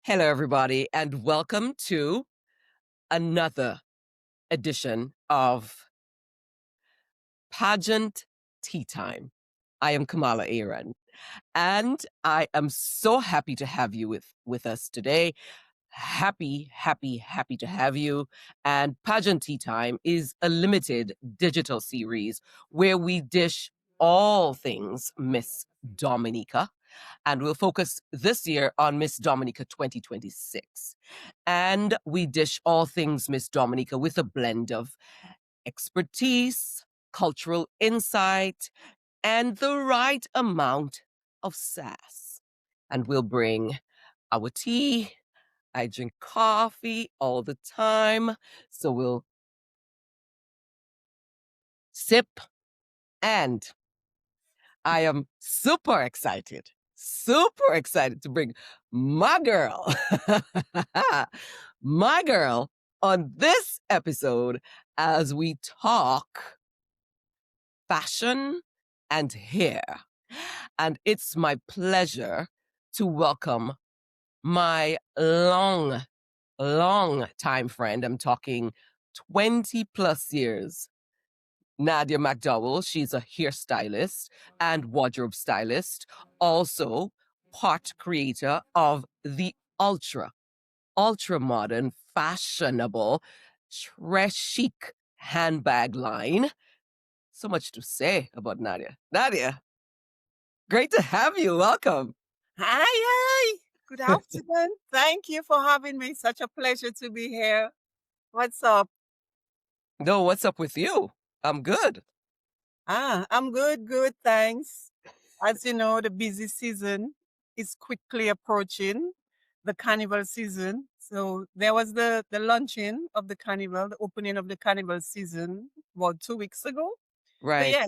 Hello, everybody, and welcome to another edition of Pageant Tea Time. I am Kamala Aaron, and I am so happy to have you with us today. Happy to have you. And Pageant Tea Time is a limited digital series where we dish all things Miss Dominica. And we'll focus this year on Miss Dominica 2026. And we dish all things Miss Dominica with a blend of expertise, cultural insight, and the right amount of sass. And we'll bring our tea. I drink coffee all the time. So we'll sip, and I am super excited to bring my girl, my girl on this episode as we talk fashion and hair. And it's my pleasure to welcome my long time friend. I'm talking 20 plus years. Nadia McDowell, she's a hairstylist and wardrobe stylist, also part creator of the ultra modern, fashionable, très chic handbag line. So much to say about Nadia. Nadia, great to have you. Welcome. Hi. Good afternoon. Thank you for having me. Such a pleasure to be here. What's up? No, what's up with you? I'm good. I'm good, thanks. As you know, the busy season is quickly approaching, the carnival season. So there was the launching of the carnival, the opening of the carnival season about 2 weeks ago. So Right. yeah,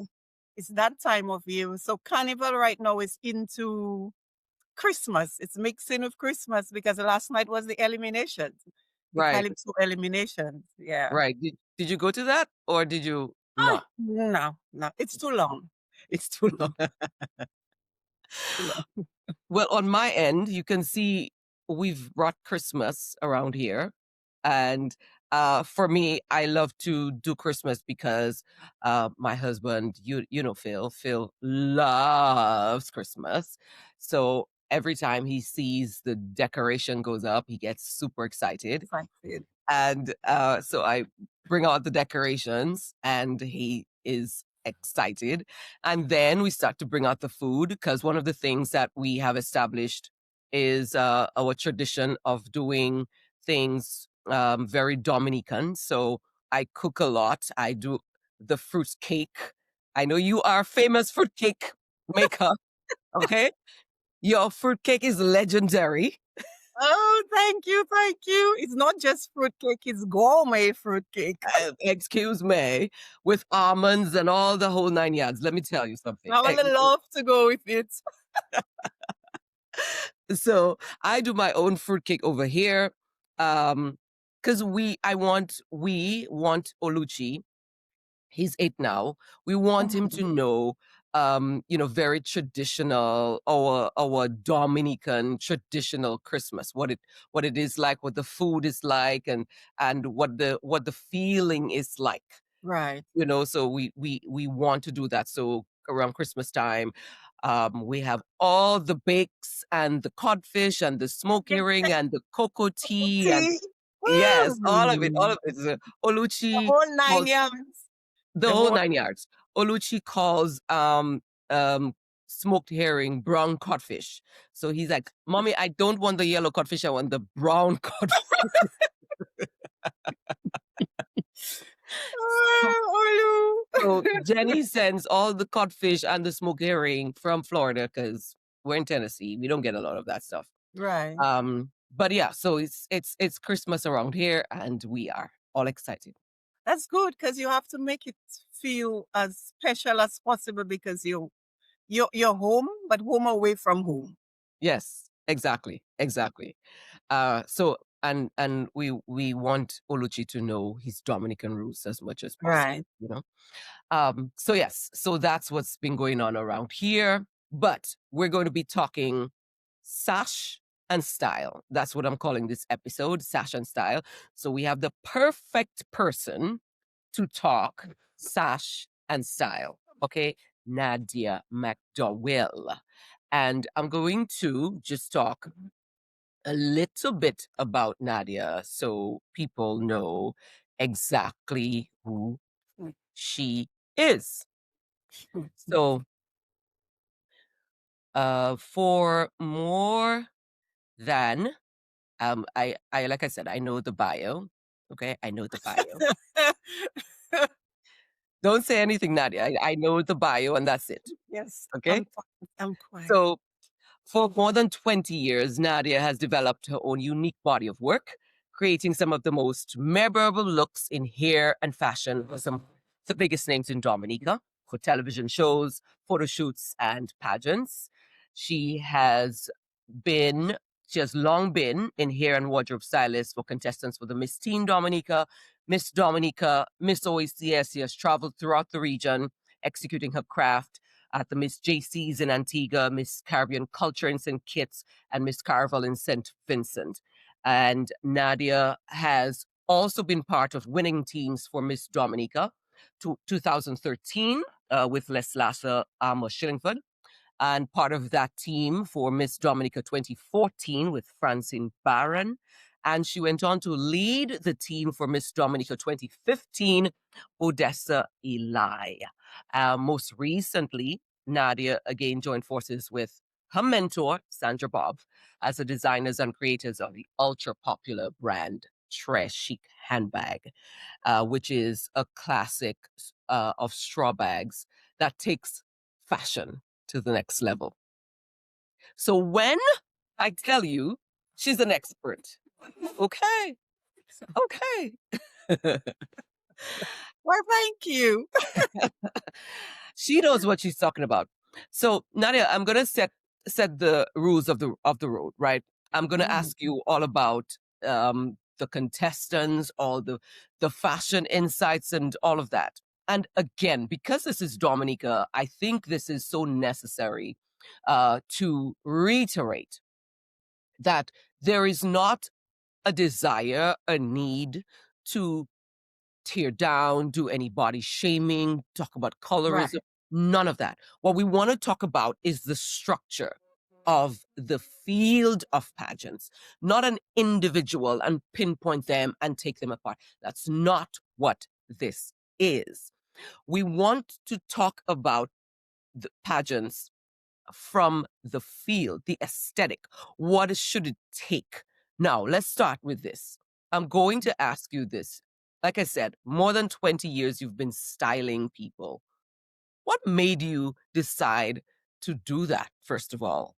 it's that time of year. So carnival right now is into Christmas. It's mixing with Christmas because last night was the eliminations, the Right. Calypso eliminations. Yeah. Right. Did you go to that or did you not? No, it's too long. It's too long. Too long. Well, on my end, you can see we've brought Christmas around here. And for me, I love to do Christmas because my husband, you know, Phil loves Christmas. So every time he sees the decoration goes up, he gets super excited. Excited. And so I bring out the decorations and he is excited. And then we start to bring out the food because one of the things that we have established is our tradition of doing things very Dominican. So I cook a lot. I do the fruit cake. I know you are a famous fruit cake maker. Okay. Your fruit cake is legendary. Oh, thank you. It's not just fruitcake, it's gourmet fruitcake. Excuse me, with almonds and all the whole 9 yards. Let me tell you something. I would love to go with it. So I do my own fruitcake over here. Because we want Oluchi. He's 8 now. We want him to know, very traditional, our Dominican traditional Christmas, what it is like, what the food is like, and what the feeling is like. Right. So we want to do that. So around Christmas time, we have all the bakes and the codfish and the smoked herring and the cocoa tea and yes, all of it. The Oluchi whole 9 calls yards. the whole 9 yards. Oluchi calls smoked herring brown codfish. So he's like, "Mommy, I don't want the yellow codfish. I want the brown codfish." So Jenny sends all the codfish and the smoked herring from Florida because we're in Tennessee. We don't get a lot of that stuff. Right. But yeah, so it's Christmas around here, and we are all excited. That's good because you have to make it feel as special as possible because you're home, but home away from home. Yes, exactly. So and we want Oluchi to know his Dominican roots as much as possible. Right. So yes, so that's what's been going on around here. But we're going to be talking sash and style. That's what I'm calling this episode, Sash and Style. So we have the perfect person to talk sash and style. Okay, Nadia McDowell. And I'm going to just talk a little bit about Nadia so people know exactly who she is. So, for more than I like I said, I know the bio. Okay, I know the bio. Don't say anything, Nadia. I know the bio, and that's it. Yes, Okay, I'm quiet. so for more than 20 years, Nadia has developed her own unique body of work, creating some of the most memorable looks in hair and fashion for some of the biggest names in Dominica for television shows, photo shoots, and pageants. She has been, she has long been in hair and wardrobe stylist for contestants for the Miss Teen Dominica, Miss Dominica, Miss OACS. She has traveled throughout the region, executing her craft at the Miss JCs in Antigua, Miss Caribbean Culture in St. Kitts, and Miss Carnival in St. Vincent. And Nadia has also been part of winning teams for Miss Dominica 2013 with Les Lasser Shillingford, and part of that team for Miss Dominica 2014 with Francine Barron. And she went on to lead the team for Miss Dominica 2015, Odessa Eli. Most recently, Nadia again joined forces with her mentor, Sandra Bob, as the designers and creators of the ultra popular brand Très Chic handbag, which is a classic of straw bags that takes fashion to the next level. So when I tell you she's an expert, okay, okay. Well, thank you. She knows what she's talking about. So Nadia, I'm gonna set the rules of the road, right? I'm gonna ask you all about the contestants, all the fashion insights and all of that. And again, because this is Dominica, I think this is so necessary to reiterate that there is not a desire, a need to tear down, do any body shaming, talk about colorism, Right. none of that. What we want to talk about is the structure of the field of pageants, not an individual and pinpoint them and take them apart. That's not what this is. We want to talk about the pageants from the field, the aesthetic. What should it take? Now, let's start with this. I'm going to ask you this. Like I said, more than 20 years you've been styling people. What made you decide to do that, first of all?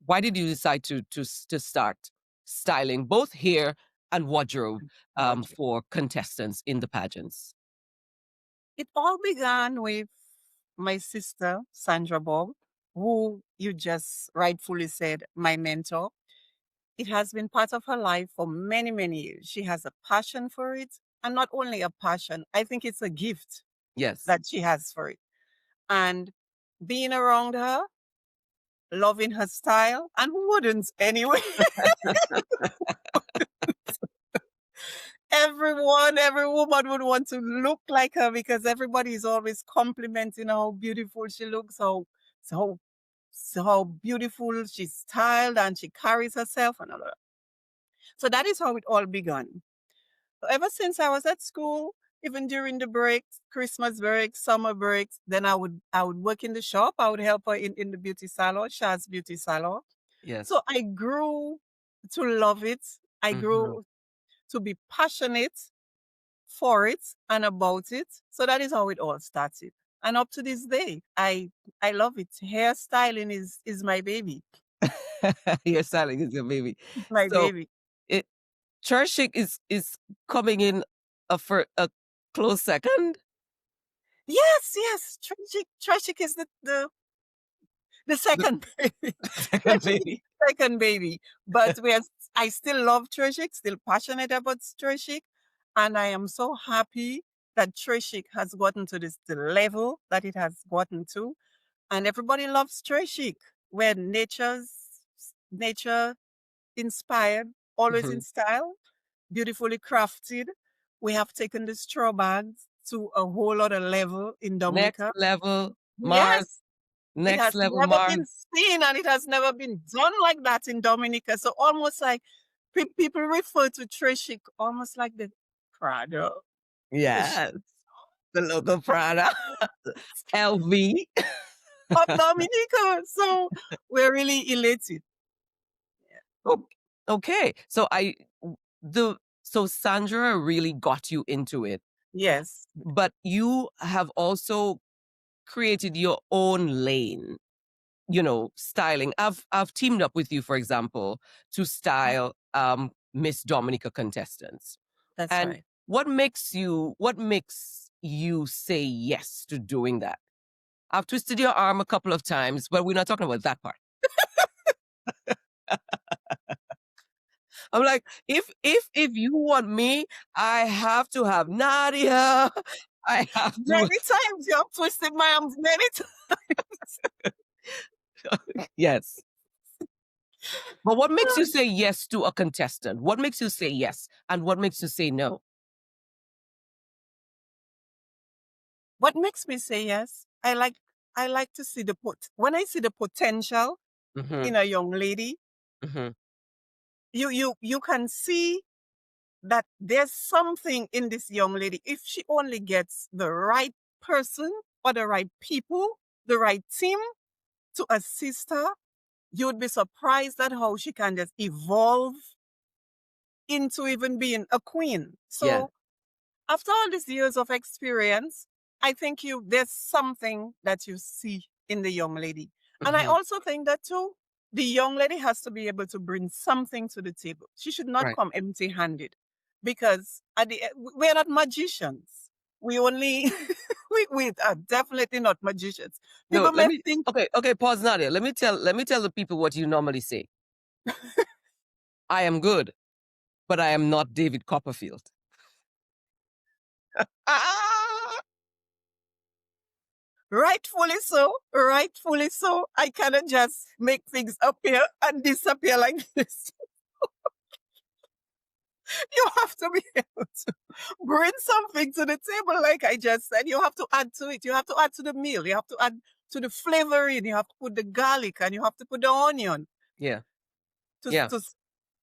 Why did you decide to start styling both hair and wardrobe Roger. for contestants in the pageants? It all began with my sister, Sandra Bob, who you just rightfully said, my mentor. It has been part of her life for many, many years. She has a passion for it. And not only a passion, I think it's a gift Yes. that she has for it. And being around her, loving her style, and who wouldn't anyway? Every woman would want to look like her because everybody is always complimenting how beautiful she looks, so how beautiful she's styled and she carries herself and all that. So that is how it all began. So ever since I was at school, even during the breaks, Christmas breaks, summer breaks, then I would work in the shop. I would help her in the beauty salon, Shah's beauty salon. Yes. So I grew to love it. I Mhm. grew to be passionate for it and about it. So that is how it all started. And up to this day, I love it. Hairstyling is my baby. Your styling is your baby. My So baby. it Trishik is coming in for a close second. Yes, yes. Tragic is the The second baby. second Tragic is baby. the second baby. But I still love Tragic, still passionate about Tragic. And I am so happy that Tragic has gotten to the level that it has gotten to. And everybody loves Tragic. We're nature's nature inspired, always in Mhm. style, beautifully crafted. We have taken the straw bags to a whole other level in Next Dominica. level Mars, Yes, it next has level never Mars. been seen and it has never been done like that in Dominica. So almost like people refer to Trishik almost like the Prado Yes, the local Prada, LV. of Dominica. So we're really elated. Oh, okay. So so Sandra really got you into it, Yes, but you have also created your own lane, styling. I've teamed up with you, for example, to style Miss Dominica contestants. that's And right. what makes you say yes to doing that? I've twisted your arm a couple of times, but we're not talking about that part. I'm like, if you want me, I have to have Nadia. I have to. Many times you have twisted my arms many times. Yes. But what makes you say yes to a contestant? What makes you say yes, and what makes you say no? What makes me say yes? I like to see when I see the potential Hmm. in a young lady, Hmm. you can see that there's something in this young lady. If she only gets the right person or the right people, the right team to assist her, you would be surprised at how she can just evolve into even being a queen. Yeah. So after all these years of experience, I think there's something that you see in the young lady. And I Hmm. also think that too, the young lady has to be able to bring something to the table. She should not Right. come empty-handed because we're not magicians. We only we are definitely not magicians. No, People may think okay, pause, Nadia. Let me tell the people what you normally say. I am good, but I am not David Copperfield. Ah! rightfully so, rightfully so. I cannot just make things appear and disappear like this. You have to be able to bring something to the table, like I just said. You have to add to it. You have to add to the meal. You have to add to the flavoring. You have to put the garlic and you have to put the onion Yeah. to Yeah. to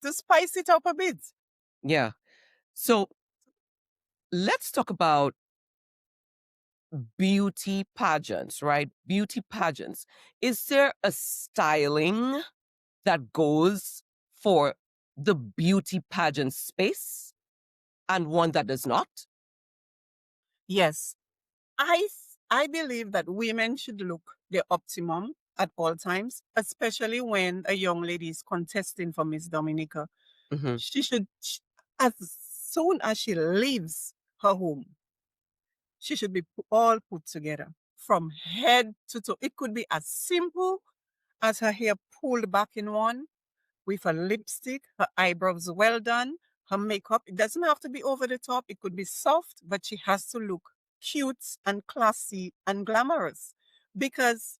to spice it up a bit. Yeah. So let's talk about beauty pageants, right? Beauty pageants. Is there a styling that goes for the beauty pageant space and one that does not? Yes, I believe that women should look their optimum at all times, especially when a young lady is contesting for Miss Dominica. Hmm. She should, as soon as she leaves her home, she should be all put together from head to toe. It could be as simple as her hair pulled back in one with her lipstick, her eyebrows well done, her makeup. It doesn't have to be over the top. It could be soft, but she has to look cute and classy and glamorous because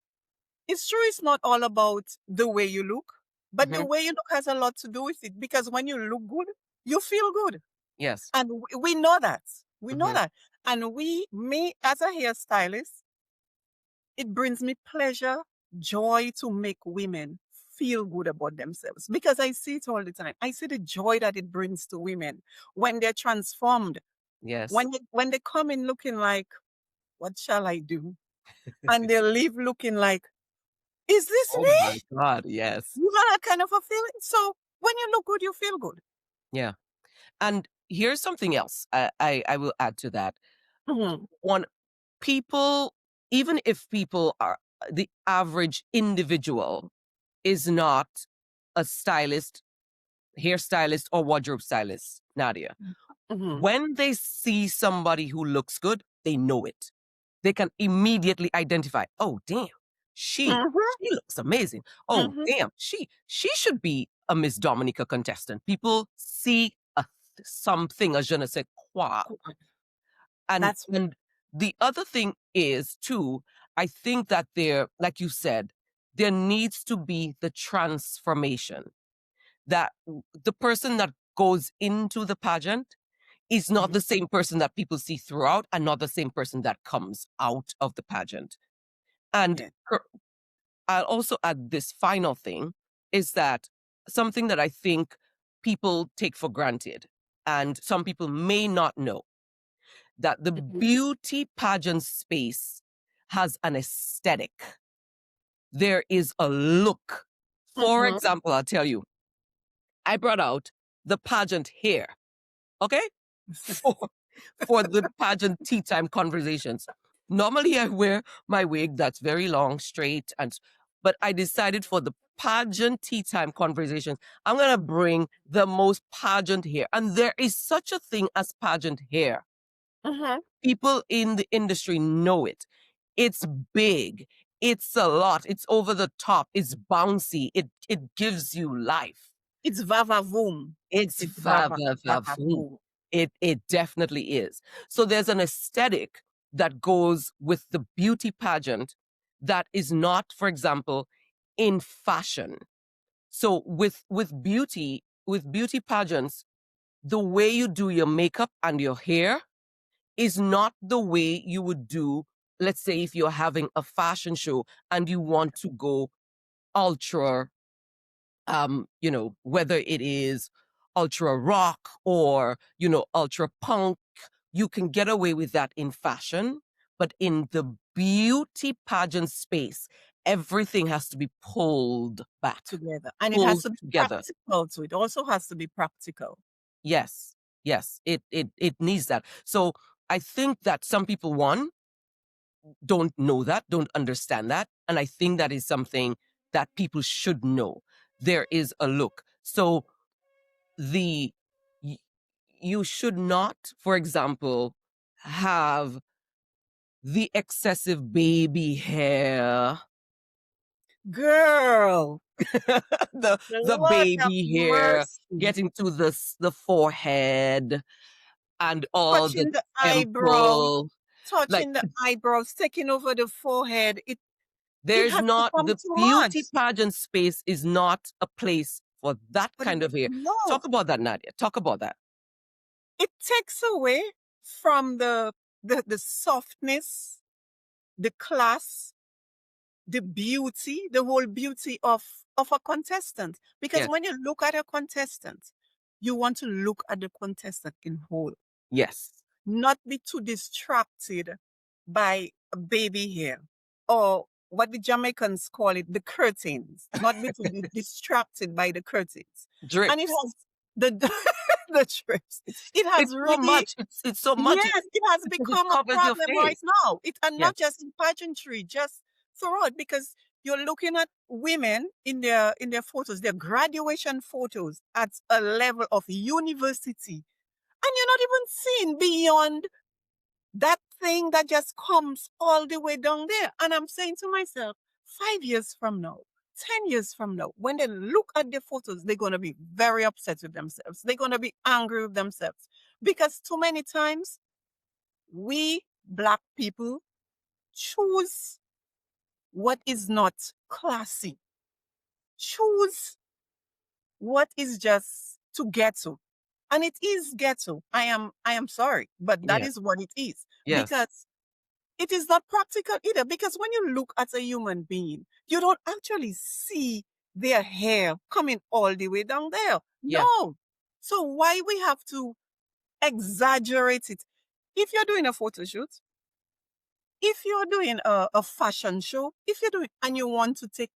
it's true it's not all about the way you look, but the Hmm. way you look has a lot to do with it because when you look good, you feel good. Yes. And we know that. We know Hmm. that. And me as a hairstylist, it brings me pleasure, joy to make women feel good about themselves because I see it all the time. I see the joy that it brings to women when they're transformed, Yes. when they come in looking like, what shall I do? And they leave looking like, is this Oh me? my God. Yes. You know that kind of a feeling. So when you look good, you feel good. Yeah. And here's something else I will add to that. Mhm. One, people, even if people are the average individual is not a stylist, hairstylist, or wardrobe stylist, Nadia. Mhm. When they see somebody who looks good, they know it. They can immediately identify, oh damn, she Mhm. she looks amazing. Oh Mhm. damn, she should be a Miss Dominica contestant. People see something, a je ne sais quoi. And That's and the other thing is too, I think that they're, like you said, there needs to be the transformation that the person that goes into the pageant is not Mhm. the same person that people see throughout and not the same person that comes out of the pageant. And Yeah. I'll also add this final thing is that something that I think people take for granted, and some people may not know, that the Mhm. beauty pageant space has an aesthetic. There is a look. For Mhm. example, I'll tell you, I brought out the pageant hair, okay? For, for the pageant tea time conversations. Normally, I wear my wig that's very long, straight, but I decided for the pageant tea time conversations, I'm gonna bring the most pageant hair. And there is such a thing as pageant hair. Mhm. People in the industry know it. It's big. It's a lot. It's over the top. It's bouncy. It gives you life. It's vavavoom. It's It's va va va voom. vavavoom. It definitely is. So there's an aesthetic that goes with the beauty pageant that is not, for example, in fashion. So with beauty pageants, the way you do your makeup and your hair is not the way you would do, let's say, if you're having a fashion show and you want to go ultra, whether it is ultra rock or, ultra punk, you can get away with that in fashion. But in the beauty pageant space, everything has to be pulled back, Together. And it has pulled to be together. practical too. It also has to be practical. Yes, yes, it needs that. So I think that some people, one, don't know that, don't understand that. And I think that is something that people should know. There is a look. So the y- you should not, for example, have the excessive baby hair, Girl, the Lord have baby hair mercy. getting to the forehead and all the Touching the eyebrows, temple. Like touching the eyebrows, taking over the forehead. It there's has not become the too beauty much. pageant space is not a place for that But kind of hair. no, Talk about that, Nadia. Talk about that. it takes away from the softness, the class, the beauty, the whole beauty of a contestant. Because Yes. when you look at a contestant, you want to look at the contestant in whole, Yes. not be too distracted by a baby hair or what the Jamaicans call it, the curtains, not be too distracted by the curtains. And it Drips. has the the trips. It It's has so really, much. It's so much. yes, it has Because it become a covers your problem right face. now. It and Yes. not just in pageantry, just throughout, because you're looking at women in their photos, their graduation photos at a level of university, and you're not even seeing beyond that thing that just comes all the way down there. And I'm saying to myself, 5 years from now, 10 years from now, when they look at the photos, they're going to be very upset with themselves. They're going to be angry with themselves because too many times we Black people choose what is not classy, choose what is just to ghetto. And it is ghetto. I am sorry, but that Yes. is what it is. Yes. Because it is not practical either, because when you look at a human being, you don't actually see their hair coming all the way down there. Yeah. No. So why we have to exaggerate it? If you're doing a photo shoot, if you're doing a fashion show, if you're doing and you want to take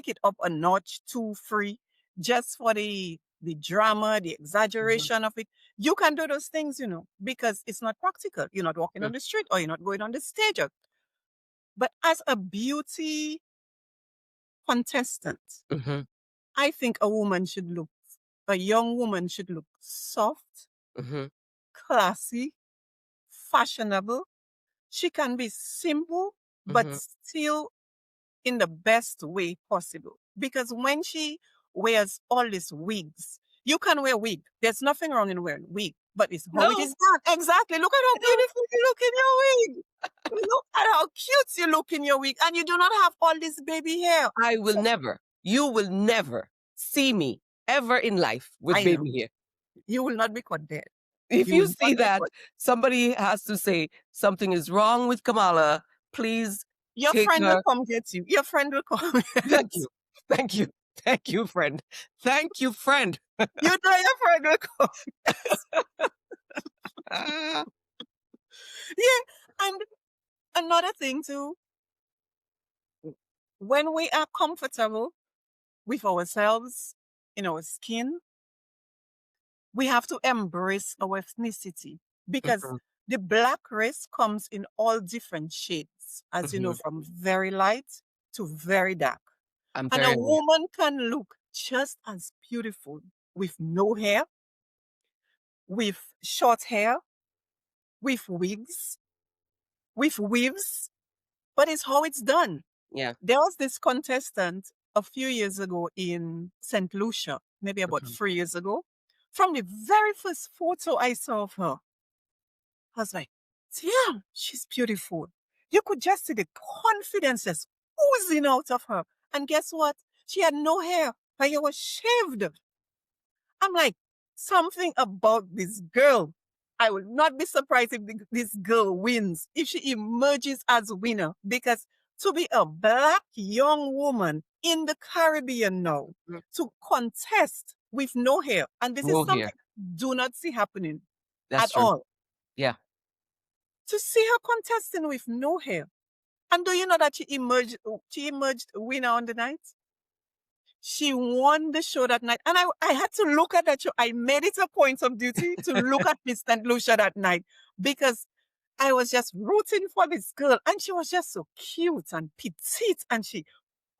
it up a notch, two, three, just for the drama, the Mhm. exaggeration of it, you can do those things, because it's not practical. You're not walking on Mm. the street or you're not going on the stage. But as a beauty contestant, Mhm. I think a young woman should look soft, Mhm. classy, fashionable. She can be simple, but Mhm. still in the best way possible. Because when she wears all these wigs, you can wear wig. There's nothing wrong in wearing wig. but it's how it No, is done. Exactly. Look at how no, beautiful you look in your wig. Look at how cute you look in your wig, and you do not have all this baby hair. I will So never, you will never see me ever in life with I know baby hair. you will not be caught dead. If You you will see not be that, caught. somebody has to say something is wrong with Kamala. Please Your take friend will her. come get you. Your friend will come get Thank you. Thank you. Thank you, friend. Thank you, friend. you. Know your friend will come. Ah, Yeah. And another thing too, when we are comfortable with ourselves in our skin, we have to embrace our ethnicity because mhm, the black race comes in all different shades, as you know, mhm. from very light to very dark. I'm And a very aware. woman can look just as beautiful with no hair, with short hair, with wigs, with weaves, but it's how it's done. Yeah. There was this contestant a few years ago in St. Lucia, maybe about Mhm. 3 years ago. From the very first photo I saw of her, I was like, damn, she's beautiful. You could just see the confidence just oozing out of her. And guess what? She had no hair. Her hair was shaved. I'm like, something about this girl. I will not be surprised if this girl wins, if she emerges as winner, because to be a black young woman in the Caribbean now, Mm. to contest with no hair, and this is No something hair. I do not see happening That's at true. all. Yeah. To see her contesting with no hair. And do you know that she emerged winner on the night? She won the show that night. And I had to look at that show. I made it a point of duty to look at Miss St. Lucia that night because I was just rooting for this girl. And she was just so cute and petite. And she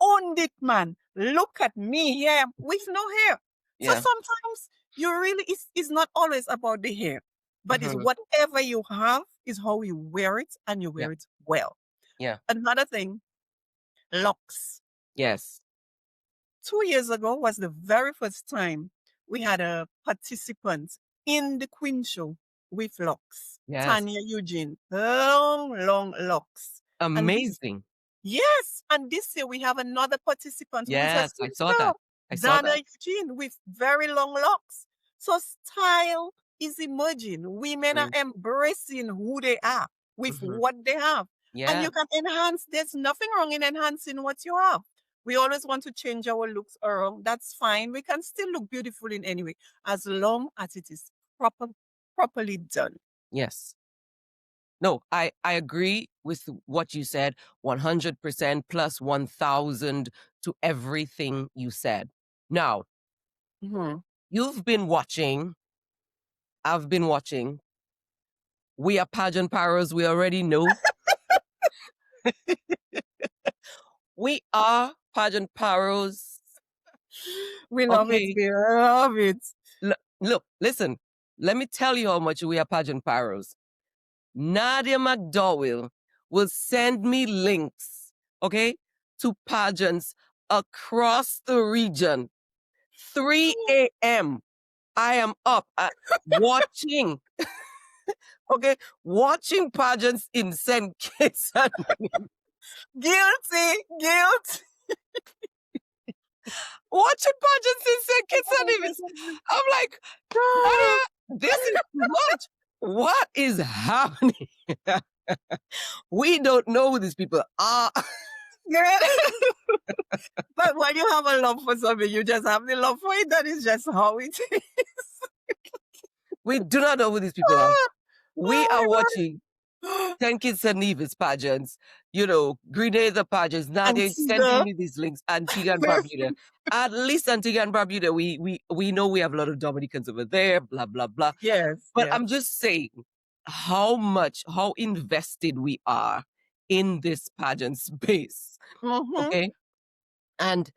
owned it, man. Look at me here with no hair. So Yeah. sometimes you really, it's not always about the hair, but it's Mhm. whatever you have is how you wear it and you Yeah. wear it well. Yeah. Another thing, locks. Yes. 2 years ago was the very first time we had a participant in the Queen Show with locks. Yes. Tanya Eugene, long, long locks. And this, Amazing. yes, and this year we have another participant who is a Yes. I saw sister, that. I saw Dana that. Eugene, with very long locks. So style is emerging. Women are Mm. embracing who they are with Mhm. what they have. And Yeah. you can enhance. There's nothing wrong in enhancing what you have. We always want to change our looks around. That's fine. We can still look beautiful in any way, as long as it is properly done. Yes. No, I agree with what you said 100% plus 1000 to everything you said. Now, Mhm. you've been watching, I've been watching. We are pageant parrots, we already know. We are pageant parrots. We love it. Okay. We love it. Look, listen. Let me tell you how much we are pageant parrots. Nadia McDowell will send me links, okay, to pageants across the region. 3 a.m. I am up watching, okay, watching pageants in St. Kitts and Guilty, guilt. watching pageants in St. Kitts and Nevis. I'm like, Nadia, this is too much. What is happening? We don't know who these people are. Girl. But when you have a love for something, you just have the love for it. That is just how it is. We do not know who these people are. We are Oh watching my God. 10 Kids and Nevis pageants, Grenada pageants. Nadia is sending Antigua. me these links, Antigua and Barbuda. At least Antigua and Barbuda, we know we have a lot of Dominicans over there, blah, blah, blah. Yes, But yes. I'm just saying how invested we are in this pageant space. Mhm. Okay. And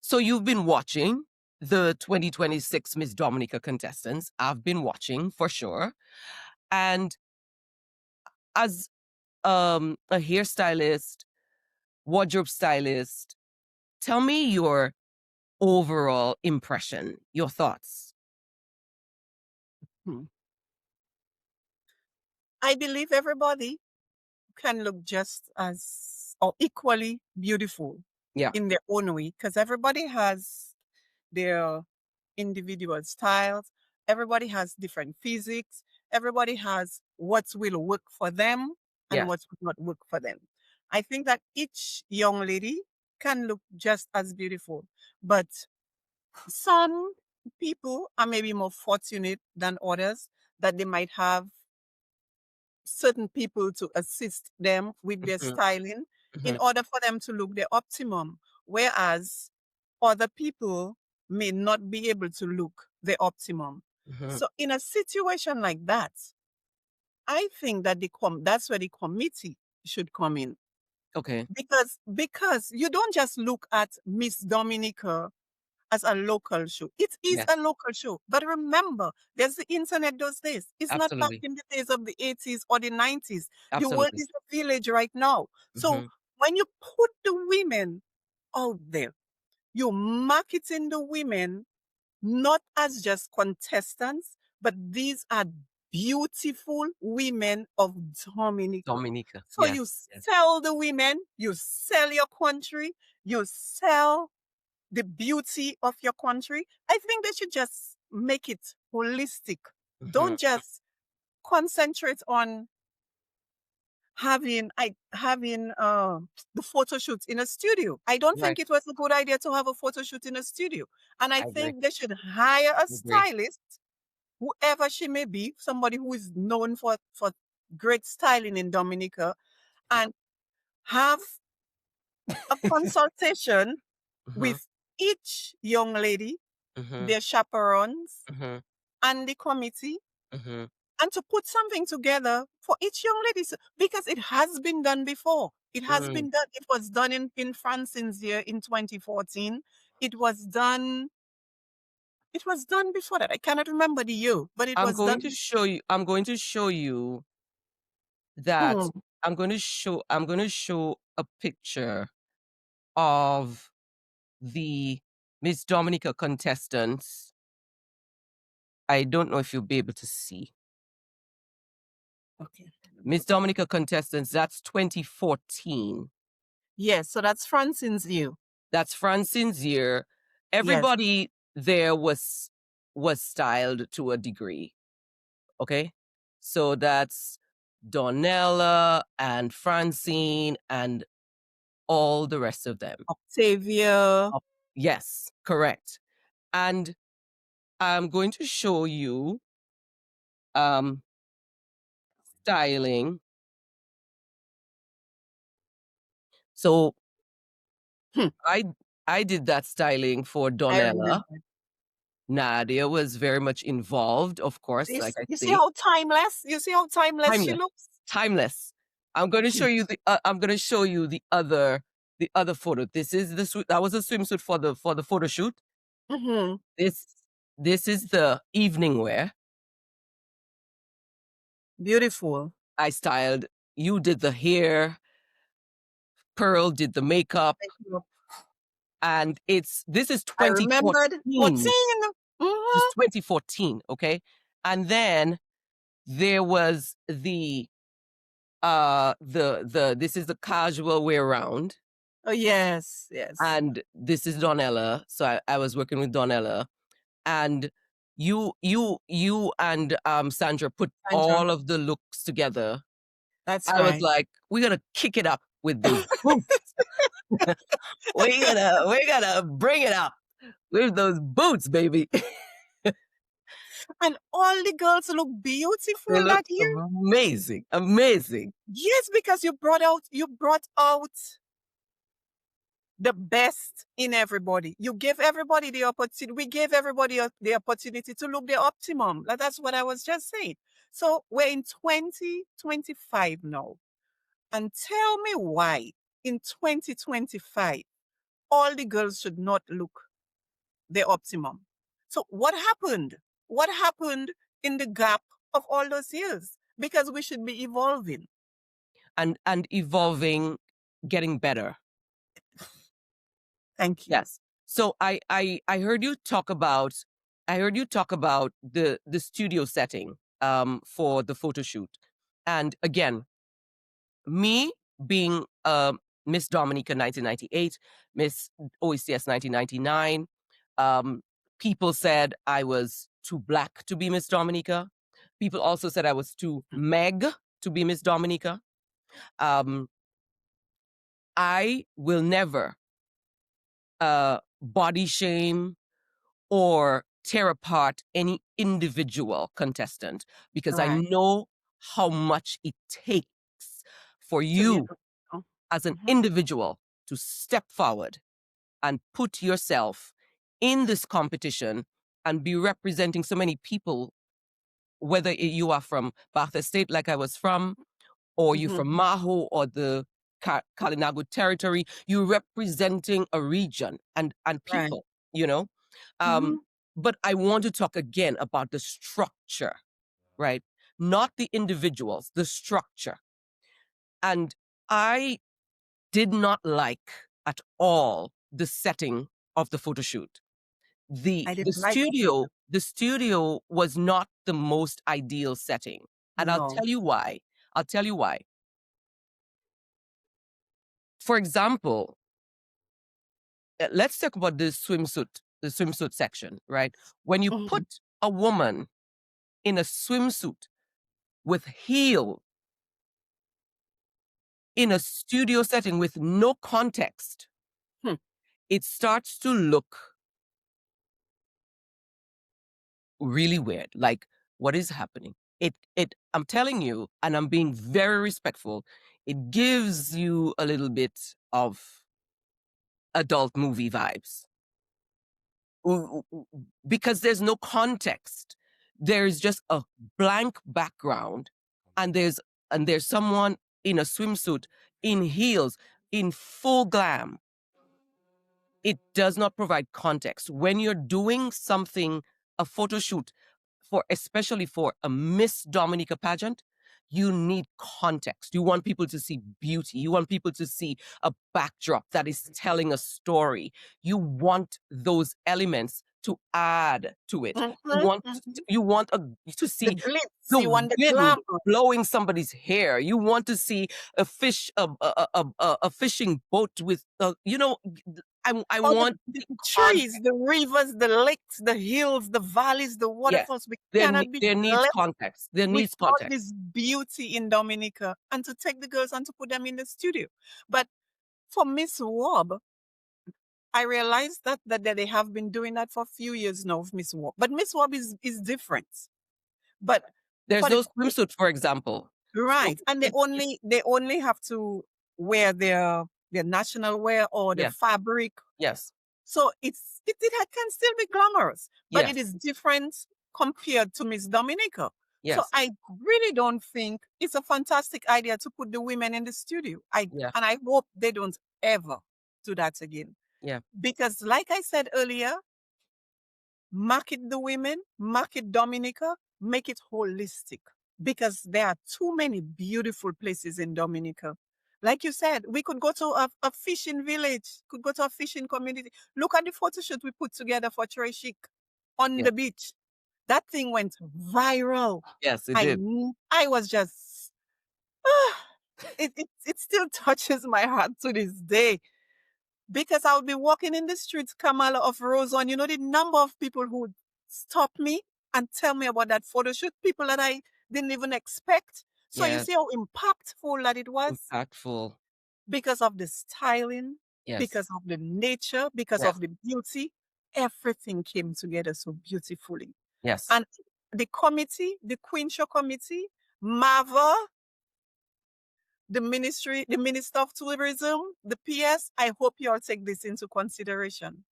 so you've been watching the 2026 Miss Dominica contestants. I've been watching for sure. And as a hairstylist, wardrobe stylist, tell me your overall impression, your thoughts. Hmm. I believe everybody can look just as or equally beautiful Yeah. in their own way because everybody has their individual styles. Everybody has different physics. Everybody has what will work for them and Yes. what will not work for them. I think that each young lady can look just as beautiful, but some people are maybe more fortunate than others that they might have certain people to assist them with their Mhm, styling in mhm, order for them to look their optimum, whereas other people may not be able to look their optimum. mhm. So in a situation like that, I think that that's where the committee should come in Okay. because you don't just look at Miss Dominica as a local show. It is Yes. a local show. But remember, there's the internet those days. It's not back Absolutely. in the days of the 80s or the 90s. The world Absolutely. is a village right now. So Mhm. when you put the women out there, you're marketing the women not as just contestants, but these are beautiful women of Dominica. Dominica. So Yes. you Yes. sell the women, you sell your country, you sell the beauty of your country. I think they should just make it holistic. Mhm. Don't just concentrate on having the photo shoot in a studio. I don't Right. think it was a good idea to have a photo shoot in a studio. And I I agree. think they should hire a I agree. stylist, whoever she may be, somebody who is known for great styling in Dominica, and have a consultation Mhm, with each young lady, mhm, their chaperones, mhm, and the committee, mhm, and to put something together for each young lady because it has been done before. It has mm. been done. It was done in France's year in 2014. It was done. It was done before that. I cannot remember the year, but it was done. I'm going to show you that Hmm. I'm going to show a picture of the Miss Dominica contestants. I don't know if you'll be able to see. Okay. Miss Dominica contestants, that's 2014. Yes, so that's Francine's year. That's Francine's year. Yes. Everybody there was styled to a degree. Okay? So that's Donella and Francine and all the rest of them. Octavia. Oh, yes, correct. And I'm going to show you um styling. So Hmm, I I did that styling for I Donella. remember. Nadia was very much involved, of course, like I You see say. how timeless? You see how timeless she Timeless. looks? Timeless. I'm going to Hmm. show you the other photo. This is that was a swimsuit for the photo shoot. Hmm. This this is the evening wear. Beautiful. I styled. You did the hair. Pearl did the makeup, Thank you. and this is I remembered 2014. 14. This is Hmm. 2014. Okay, and then there was the this is the casual wear round, Oh, yes, yes. and this is Donella. So I was working with Donella, and you and Sandra put Sandra, all of the looks together. that's I was right. like, we're gonna kick it up with those boots. We're gonna bring it up with those boots, baby. And all the girls look They beautiful look that year. amazing, amazing. Yes, because you brought out the best in everybody. You gave everybody the opportunity. We gave everybody the opportunity to look their optimum. That's what I was just saying. So we're in 2025 now. And tell me why in 2025 all the girls should not look their optimum. So what happened? What happened in the gap of all those years? Because we should be evolving. And evolving, getting better. Thank you. Yes. So I heard you talk about I heard you talk about the studio setting for the photo shoot. And again, me being Miss Dominica 1998, Miss OECS 1999, people said I was too black to be Miss Dominica. People also said I was too Meg to be Miss Dominica. Um, I will never body shame or tear apart any individual contestant because I Right. know how much it takes for To be you oh, as an mhm. individual to step forward and put yourself in this competition and be representing so many people, whether you are from Bath Estate, like I was from, or you're Mhm. from Maho or the Kalinago territory, you're representing a region and Right. people, you know? Um, Mhm. but I want to talk again about the structure, right? Not the individuals, the structure. And I did not like at all the setting of the photo shoot. The I the didn't like it studio either. the studio was not the most ideal setting. And I'll No. tell you why. I'll tell you why. For example, let's talk about the swimsuit section, right? When you Mhm. put a woman in a swimsuit with heel in a studio setting with no context, Hmm. it starts to look really weird. Like, what is happening? I'm telling you, and I'm being very respectful, it gives you a little bit of adult movie vibes. Because there's no context. There's just a blank background, and there's someone in a swimsuit, in heels, in full glam. It does not provide context. When you're doing something, a photo shoot for especially for a Miss Dominica pageant, you need context. You want people to see beauty. You want people to see a backdrop that is telling a story. You want those elements to add to it. Mhm. Mhm. You want to The see glitz, the you want the wind glamour. blowing somebody's hair. You want to see a fish, a fishing boat with, I All want the the trees, context. the rivers, the lakes, the hills, the valleys, the Yes, waterfalls. We cannot be there needs left context. There with needs all context. this beauty in Dominica and to take the girls and to put them in the studio. But for Miss Wob, I realized that they have been doing that for a few years now with Miss Wob. But Miss Wob is different. But There's for the those swimsuits, for example. So right, and they only have to wear their national wear or the yeah, fabric. yes, So it can still be glamorous, but it yes, is different compared to Miss Dominica. So yes, I really don't think it's a fantastic idea to put the women in the studio. yeah, And I hope they don't ever do that again. yeah, Because like I said earlier, market the women, market Dominica, make it holistic. Because there are too many beautiful places in Dominica. Like you said, we could go to a fishing village, could go to a fishing community. Look at the photo shoot we put together for Trey Chic on yeah. the beach. That thing went viral. Yes, it did. I was just, it still touches my heart to this day because I would be walking in the streets, Kamala of Roseone. You know, the number of people who would stop me and tell me about that photo shoot, people that I didn't even expect. So you Yes, see how impactful that it was impactful. because of the styling, Yes, because of the nature, because yes, of the beauty. Everything came together so beautifully. yes. And the committee, the Queen Show committee, Mava, the Minister of Tourism, the PS, I hope you all take this into consideration.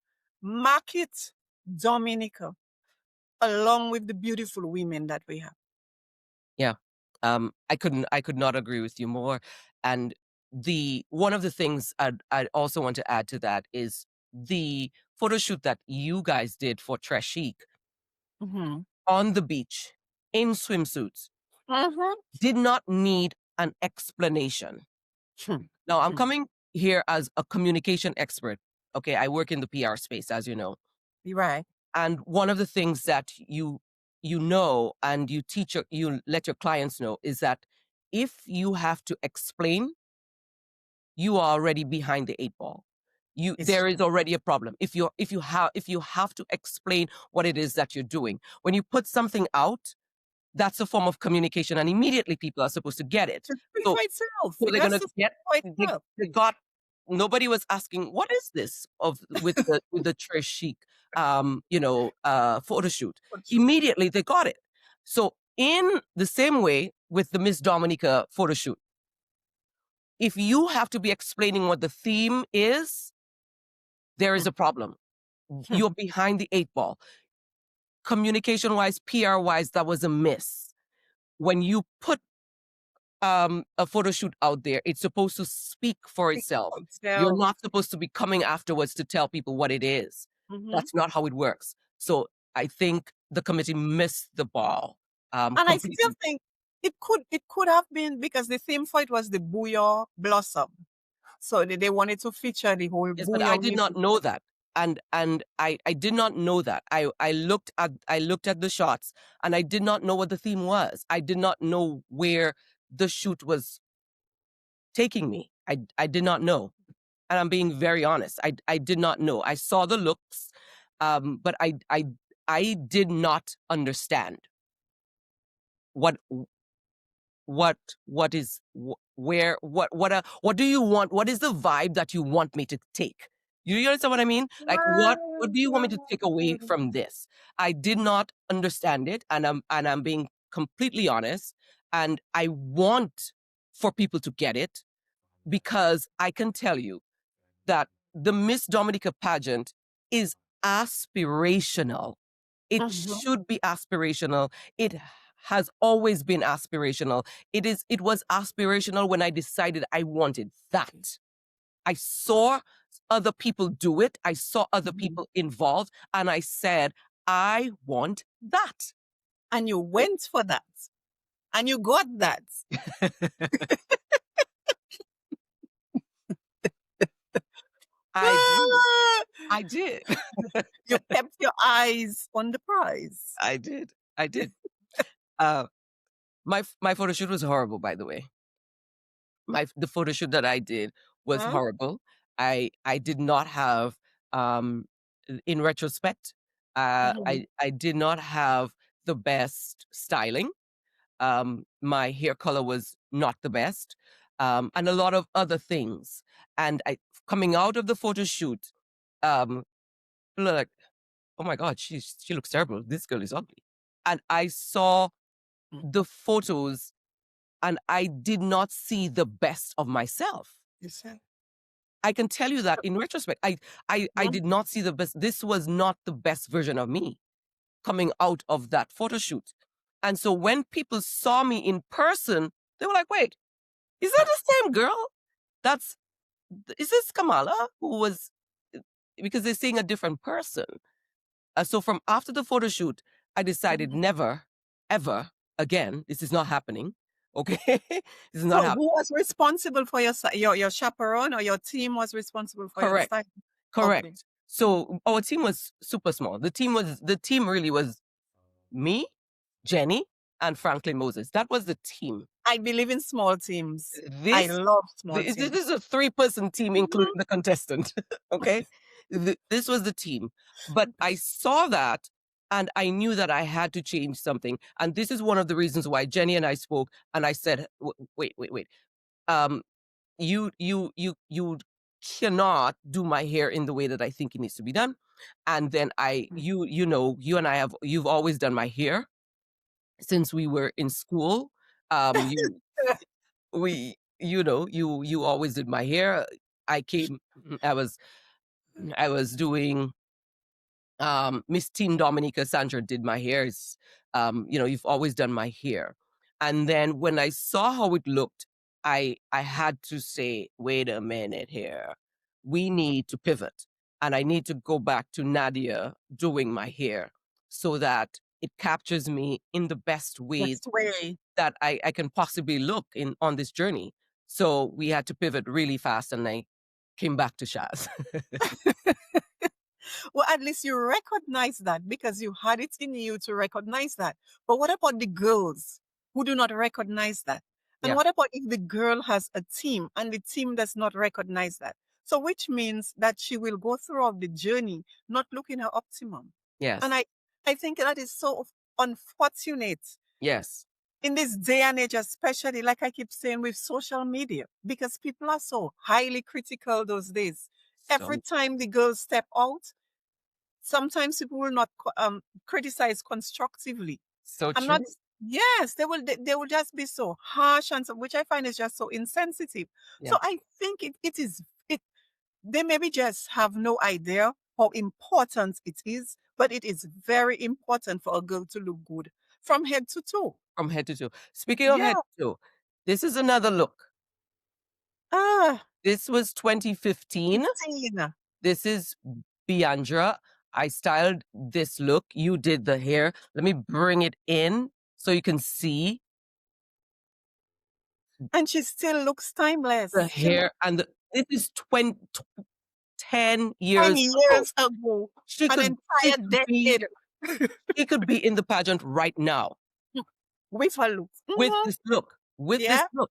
Market Dominica, along with the beautiful women that we have. Yeah. I could not agree with you more. And the one of the things I'd also want to add to that is the photo shoot that you guys did for Trashik Mhm. on the beach in swimsuits Mhm. did not need an explanation. Hmm. Now, I'm Hmm. coming here as a communication expert. Okay, I work in the PR space, as you know. You're right. And one of the things that you know and you let your clients know is that if you have to explain, you are already behind the eight ball. It's There is true. already a problem. If you have to explain what it is that you're doing. When you put something out, that's a form of communication, and immediately people are supposed to get it. To speak So for itself. so It they're has gonna to speak get for they itself. they got nobody was asking, "What is this of with the Trish Chic, photo shoot?" For sure. Immediately, they got it. So, in the same way with the Miss Dominica photo shoot, if you have to be explaining what the theme is, there is a problem. Mhm. You're behind the eight ball. Communication-wise, PR-wise, that was a miss. When you put a photo shoot out there, it's supposed to speak for Speak itself. for You're itself. not supposed to be coming afterwards to tell people what it is. Mhm. That's not how it works. So I think the committee missed the ball And I still completely. think it could have been because the theme for it was the Booyah Blossom. So they wanted to feature the whole Yes, but I Booyah did not music. know that. And I did not know that. I looked at the shots and I did not know what the theme was. I did not know where the shoot was taking me. I did not know. And I'm being very honest. I did not know. I saw the looks, but I did not understand what what what is where what do you want? What is the vibe that you want me to take? You understand what I mean? Like what do you want me to take away from this? I did not understand it, and I'm being completely honest. And I want for people to get it because I can tell you that the Miss Dominica pageant is aspirational. It Mhm. should be aspirational. It has always been aspirational. It was aspirational when I decided I wanted that. I saw other people do it. I saw other Mhm. people involved and I said, I want that. And you went for that. And you got that. I did. Ah! I did. You kept your eyes on the prize. I did. I did. Uh, my photo shoot was horrible, by the way. The photo shoot that I did was Huh? horrible. I did not have in retrospect, Mhm. I did not have the best styling. My hair color was not the best, and a lot of other things. And I coming out of the photo shoot, um, people are like, "Oh my God, she looks terrible. This girl is ugly." And I saw Mm. the photos, and I did not see the best of myself. You said. I can tell you that in retrospect, I Mhm. did not see the best. This was not the best version of me coming out of that photo shoot. And so when people saw me in person, they were like, wait, is that the same girl? That's, is this Kamala who was, because they're seeing a different person. So from after the photo shoot, I decided Mhm. never, ever again, this is not happening. Okay. This is not So happening. who was responsible for your chaperone, or your team was responsible for your Correct. style? Okay. Correct. So our team was super small. The team really was me, Jenny, and Franklin Moses. That was the team. I believe in small teams. I This love small this teams. is a three-person team, including Mhm. the contestant. Okay, this was the team. But I saw that, and I knew that I had to change something. And this is one of the reasons why Jenny and I spoke. And I said, Wait, wait, wait. Um, you cannot do my hair in the way that I think it needs to be done." And then you and I you've always done my hair since we were in school. You we you always did my hair. I came I was doing Miss Teen Dominica. Sandra did my hair. You've always done my hair. And then when I saw how it looked, I had to say, wait a minute here. We need to pivot. And I need to go back to Nadia doing my hair so that it captures me in the best way Best way. that I can possibly look in on this journey. So we had to pivot really fast and I came back to Shaz. Well, at least you recognize that because you had it in you to recognize that. But what about the girls who do not recognize that? And Yeah. what about if the girl has a team and the team does not recognize that? So, which means that she will go throughout the journey not looking her optimum. And Yes. I think that is so unfortunate Yes. in this day and age, especially like I keep saying with social media, because people are so highly critical those days. Every So time the girls step out, sometimes people will not criticize constructively. so I'm not. true. Yes, they will just be so harsh and so, which I find is just so insensitive. So Yeah. I think it is it. They maybe just have no idea how important it is, but it is very important for a girl to look good from head to toe. From head to toe. Speaking of Yeah. head to toe, this is another look. Ah, This was 2015. 15. This is Biandra. I styled this look. You did the hair. Let me bring it in so you can see And she still looks the timeless. She looks hair and this is 10 10 years ago. years ago, She an could she entire could be decade. she could be in the pageant right now With her looks. with Mhm. this look. With this Yeah. look.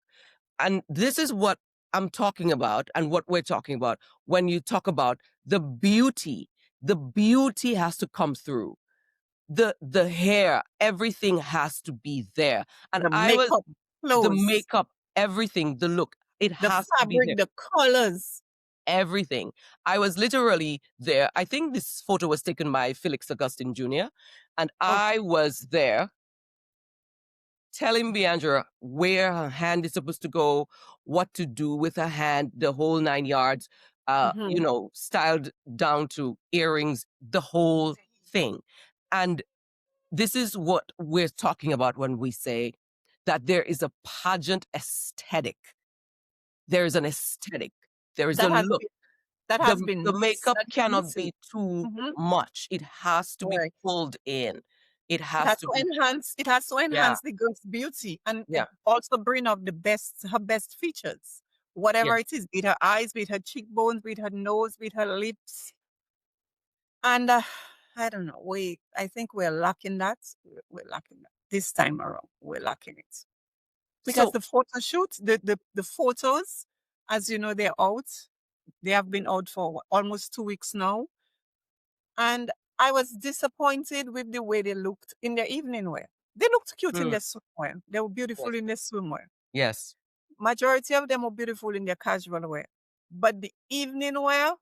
And this is what I'm talking about and what we're talking about when you talk about the beauty. The beauty has to come through. The hair, everything has to be there. And The I was makeup, the clothes, makeup, everything, the look, it the has to be fabric, there. the colors. Everything. I was literally there. I think this photo was taken by Felix Augustine Jr. And Oh, I was there telling Biandra where her hand is supposed to go, what to do with her hand, the whole 9 yards, mhm. styled down to earrings, the whole thing. And this is what we're talking about when we say that there is a pageant aesthetic. There is an aesthetic. There is a That has look. been that The has been the missed. makeup That is cannot missing. be too Mhm. much. It has to be Right. pulled in. It It has has to to be enhance. It has to yeah, enhance the girl's beauty and yeah, also bring out the best her best features, whatever yes. it is, be it her eyes, be it her cheekbones, be it her nose, be it her lips. And I don't know. I think we're lacking that. We're lacking that this time around. We're lacking it because So the photo shoot, the photos, as you know, they're out. They have been out for almost 2 weeks now, and I was disappointed with the way they looked in their evening wear. They looked cute in mm, their swimwear. They were beautiful yes, in their swimwear. yes. Majority of them were beautiful in their casual wear, but the evening wear,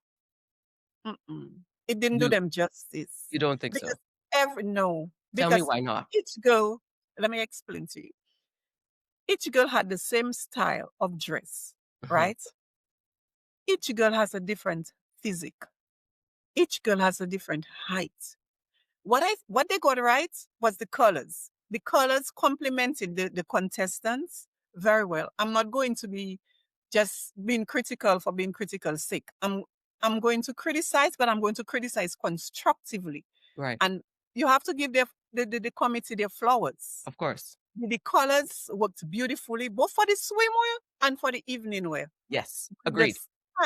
it didn't do You them justice you don't think because so? every no, Tell me because why not? each girl, let me explain to you. Each girl had the same style of dress, Mhm. right? Each girl has a different physique. Each girl has a different height. What they got right was the colors. The colors complemented the contestants very well. I'm not going to be just being critical for being critical sake. I'm going to criticize, but I'm going to criticize constructively. Right. And you have to give the committee their flowers. Of course. The colors worked beautifully, both for the swimwear and for the evening wear. Yes. The Agreed.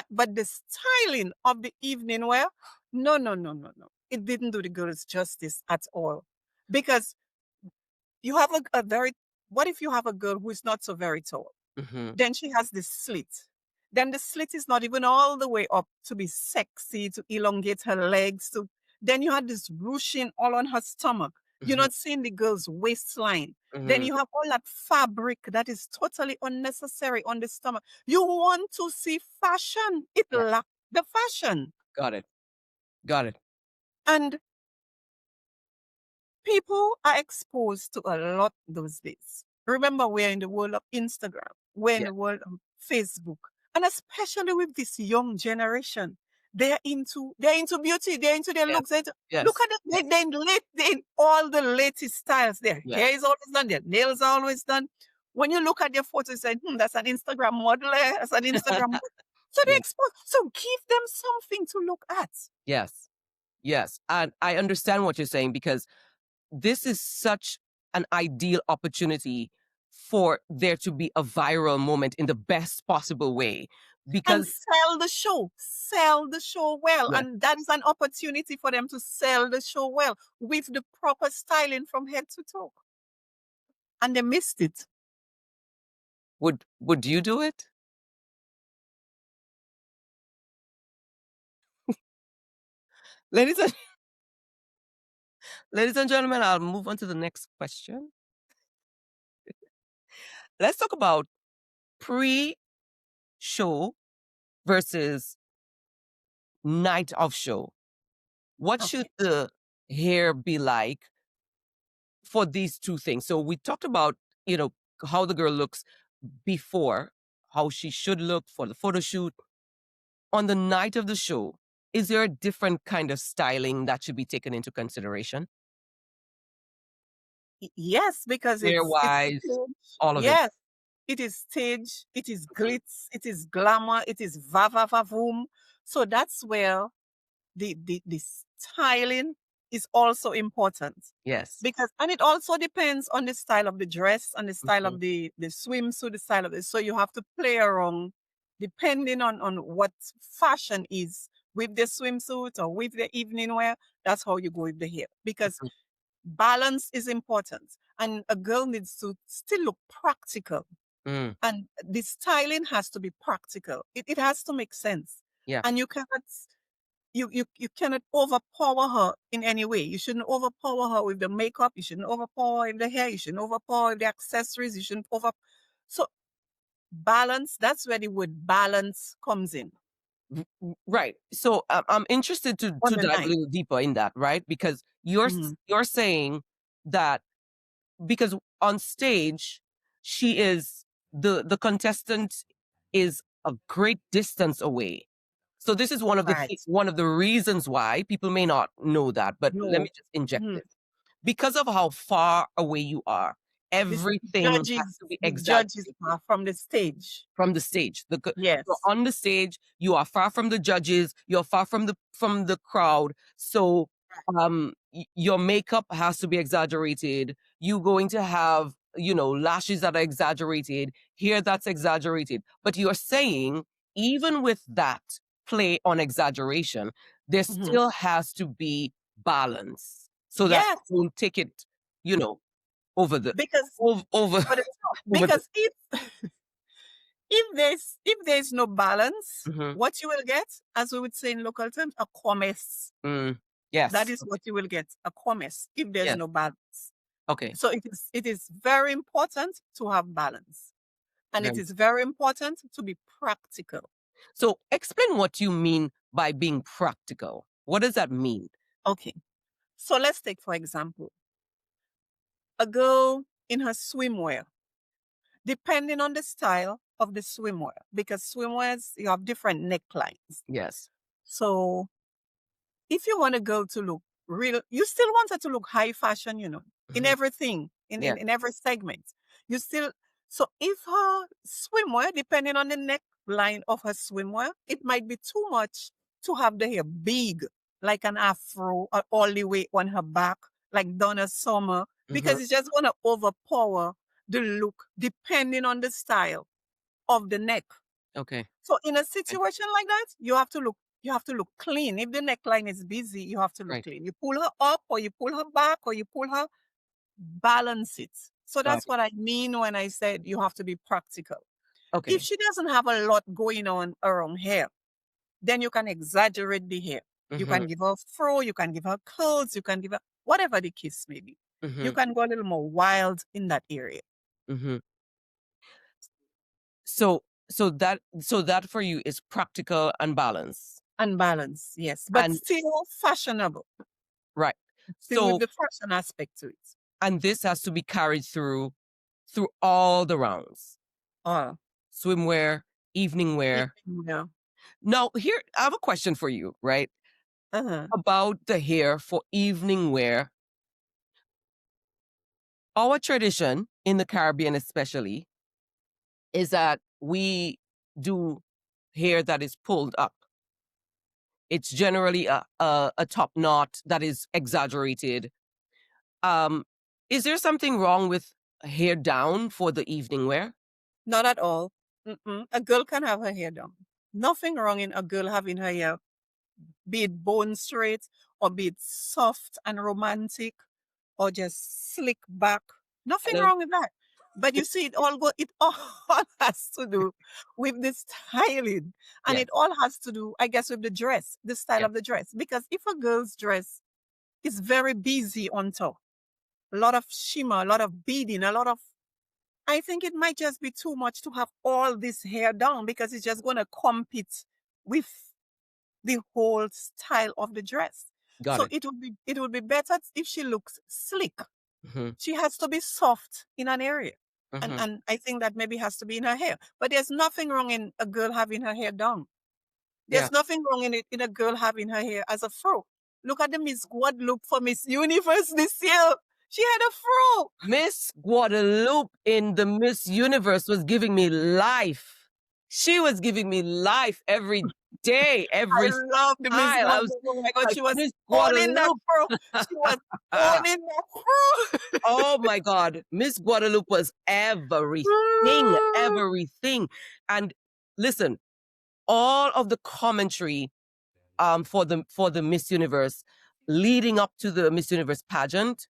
but the styling of the evening wear, no, no, no, no, no. It didn't do the girls justice at all. Because you have a very what if you have a girl who is not so very tall? Mhm. Then she has this slit. Then the slit is not even all the way up to be sexy, to elongate her legs. To then you have this ruching all on her stomach. You're Mhm. not seeing the girl's waistline. Then Mhm. you have all that fabric that is totally unnecessary on the stomach. You want to see fashion. It Yeah. lacks the fashion. Got it. Got it. And people are exposed to a lot those days. Remember, we're in the world of Instagram, we're in Yeah. the world of Facebook, and especially with this young generation, they're into beauty, they're into their Yes. looks. Look Yes. at it, Yes. they in all the latest styles. Their Yes. hair is always done, their nails are always done. When you look at their photos, you say, that's an Instagram model, that's an Instagram model. So they Yes. expose, so give them something to look at. Yes. Yes. And I understand what you're saying because this is such an ideal opportunity for there to be a viral moment in the best possible way and because sell the show well. yeah, And that is an opportunity for them to sell the show well with the proper styling from head to toe. And they missed it. would you do it? Ladies and ladies and gentlemen, I'll move on to the next question. Let's talk about pre-show versus night of show. What should Okay. the hair be like for these two things? So we talked about, how the girl looks before, how she should look for the photo shoot. On the night of the show, is there a different kind of styling that should be taken into consideration? Yes, because it's Hair-wise, stage. all of it. Yes, it is stage, it is glitz, it is glamour, it is va va va voom. So that's where the styling is also important. Yes. Because and it also depends on the style of the dress and the style Mhm, of the swimsuit, the style of it. So you have to play around depending on what fashion is with the swimsuit or with the evening wear. That's how you go with the hair. Because mhm, balance is important. And a girl needs to still look practical. mm, And the styling has to be practical. It has to make sense. yeah. And you cannot overpower her in any way. You shouldn't overpower her with the makeup. You shouldn't overpower her with the hair. You shouldn't overpower her with the accessories. You shouldn't over. So balance. That's where the word balance comes in Right. So I'm interested to on the dive a night. little deeper in that, right? Because Mhm. you're saying that because on stage she is the contestant is a great distance away. So this is Right. one of the reasons why people may not know that, but let me No. just inject Mhm. this. Because of how far away you are, This everything has to be the judges exaggerated are from the stage. from the stage. You're Yes. on the stage, you are far from the judges, you're far from the crowd. So your makeup has to be exaggerated. You're going to have, lashes that are exaggerated, hair that's exaggerated. But you're saying even with that play on exaggeration, there Mhm. still has to be balance so that Yes, you won't take it, you know, over the because over for the top. over the Because if there's no balance, Mhm. what you will get, as we would say in local terms, a commerce. Mm. That Yes. is what you will get, a commerce, if there's Yes. no balance. Okay. So it is very important to have balance. And it Very is very important to be practical. So explain what you mean by being practical. What does that mean? Okay. So let's take, for example, a girl in her swimwear, depending on the style of the swimwear, because swimwears, you have different necklines. Yes. So if you want a girl to look real, you still want her to look high fashion, in Mhm. everything, Yes. in every segment. You still, so if her swimwear, depending on the neckline of her swimwear, it might be too much to have the hair big, like an afro, all the way on her back, like Donna Summer, Mhm. because it's just going to overpower the look, depending on the style of the neck. Okay. So in a Okay. situation like that, you have to look clean. If the neckline is busy, you have to look Right. clean. You pull her up or you pull her back or you pull her, balance it. So Got that's it. what I mean when I said you have to be practical. If Okay. she doesn't have a lot going on around hair, then you can exaggerate the hair. You Mhm. can give her fro, you can give her curls, you can give her whatever the case may be. You Mhm. can go a little more wild in that area. Mhm. So that for you is practical and balance. And balance, yes. But And still fashionable. right. Still with So the fashion aspect to it. and this has to be carried through all the rounds. Oh, Swimwear, evening wear. yeah. Now, here I have a question for you, right? Uh-huh. About the hair for evening wear. Our tradition in the Caribbean, especially, is that we do hair that is pulled up. It's generally a top knot that is exaggerated. Um, is there something wrong with hair down for the evening wear? Not at all. Mm-mm. A girl can have her hair done. Nothing wrong in a girl having her hair, be it bone straight or be it soft and romantic or just slick back. Nothing Hello? wrong with that. But you see, it all has to do with the styling. And Yes, it all has to do, I guess, with the dress, the style yes, of the dress. Because if a girl's dress is very busy on top, a lot of shimmer, a lot of beading, I think it might just be too much to have all this hair down because it's just going to compete with the whole style of the dress. got So it. it would be better if she looks slick. Mhm, She has to be soft in an area. And mhm. and I think that maybe has to be in her hair. But there's nothing wrong in a girl having her hair down. Yeah. There's nothing wrong in a girl having her hair as a fro. Look at the Miss Guadeloupe for Miss Universe this year. She had a fro. Miss Guadeloupe in the Miss Universe was giving me life. She was giving me life every day, I every love the Miss style. I was Guadeloupe. Oh my God, like, she was Miss owning that Guadeloupe. fro. She was owning that fro. Oh my God. Miss Guadeloupe was everything, everything. And listen, all of the commentary for the Miss Universe leading up to the Miss Universe pageant,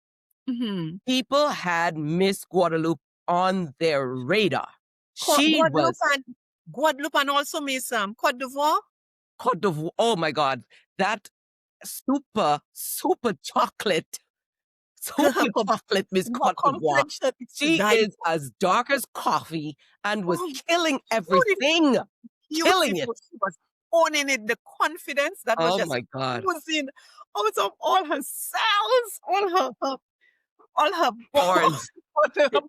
Mhm. people had Miss Guadeloupe on their radar. She was Guadeloupe and also Miss Cote d'Ivoire. Cote d'Ivoire. Oh my God, that super chocolate, Girl, super chocolate Miss her Cote d'Ivoire. complexion is to She die is for. as dark as coffee and was Oh, killing beautiful, everything, killing it. beautiful. She was owning it. The confidence that was Oh just my God, oozing out of all her cells, all her Orange. her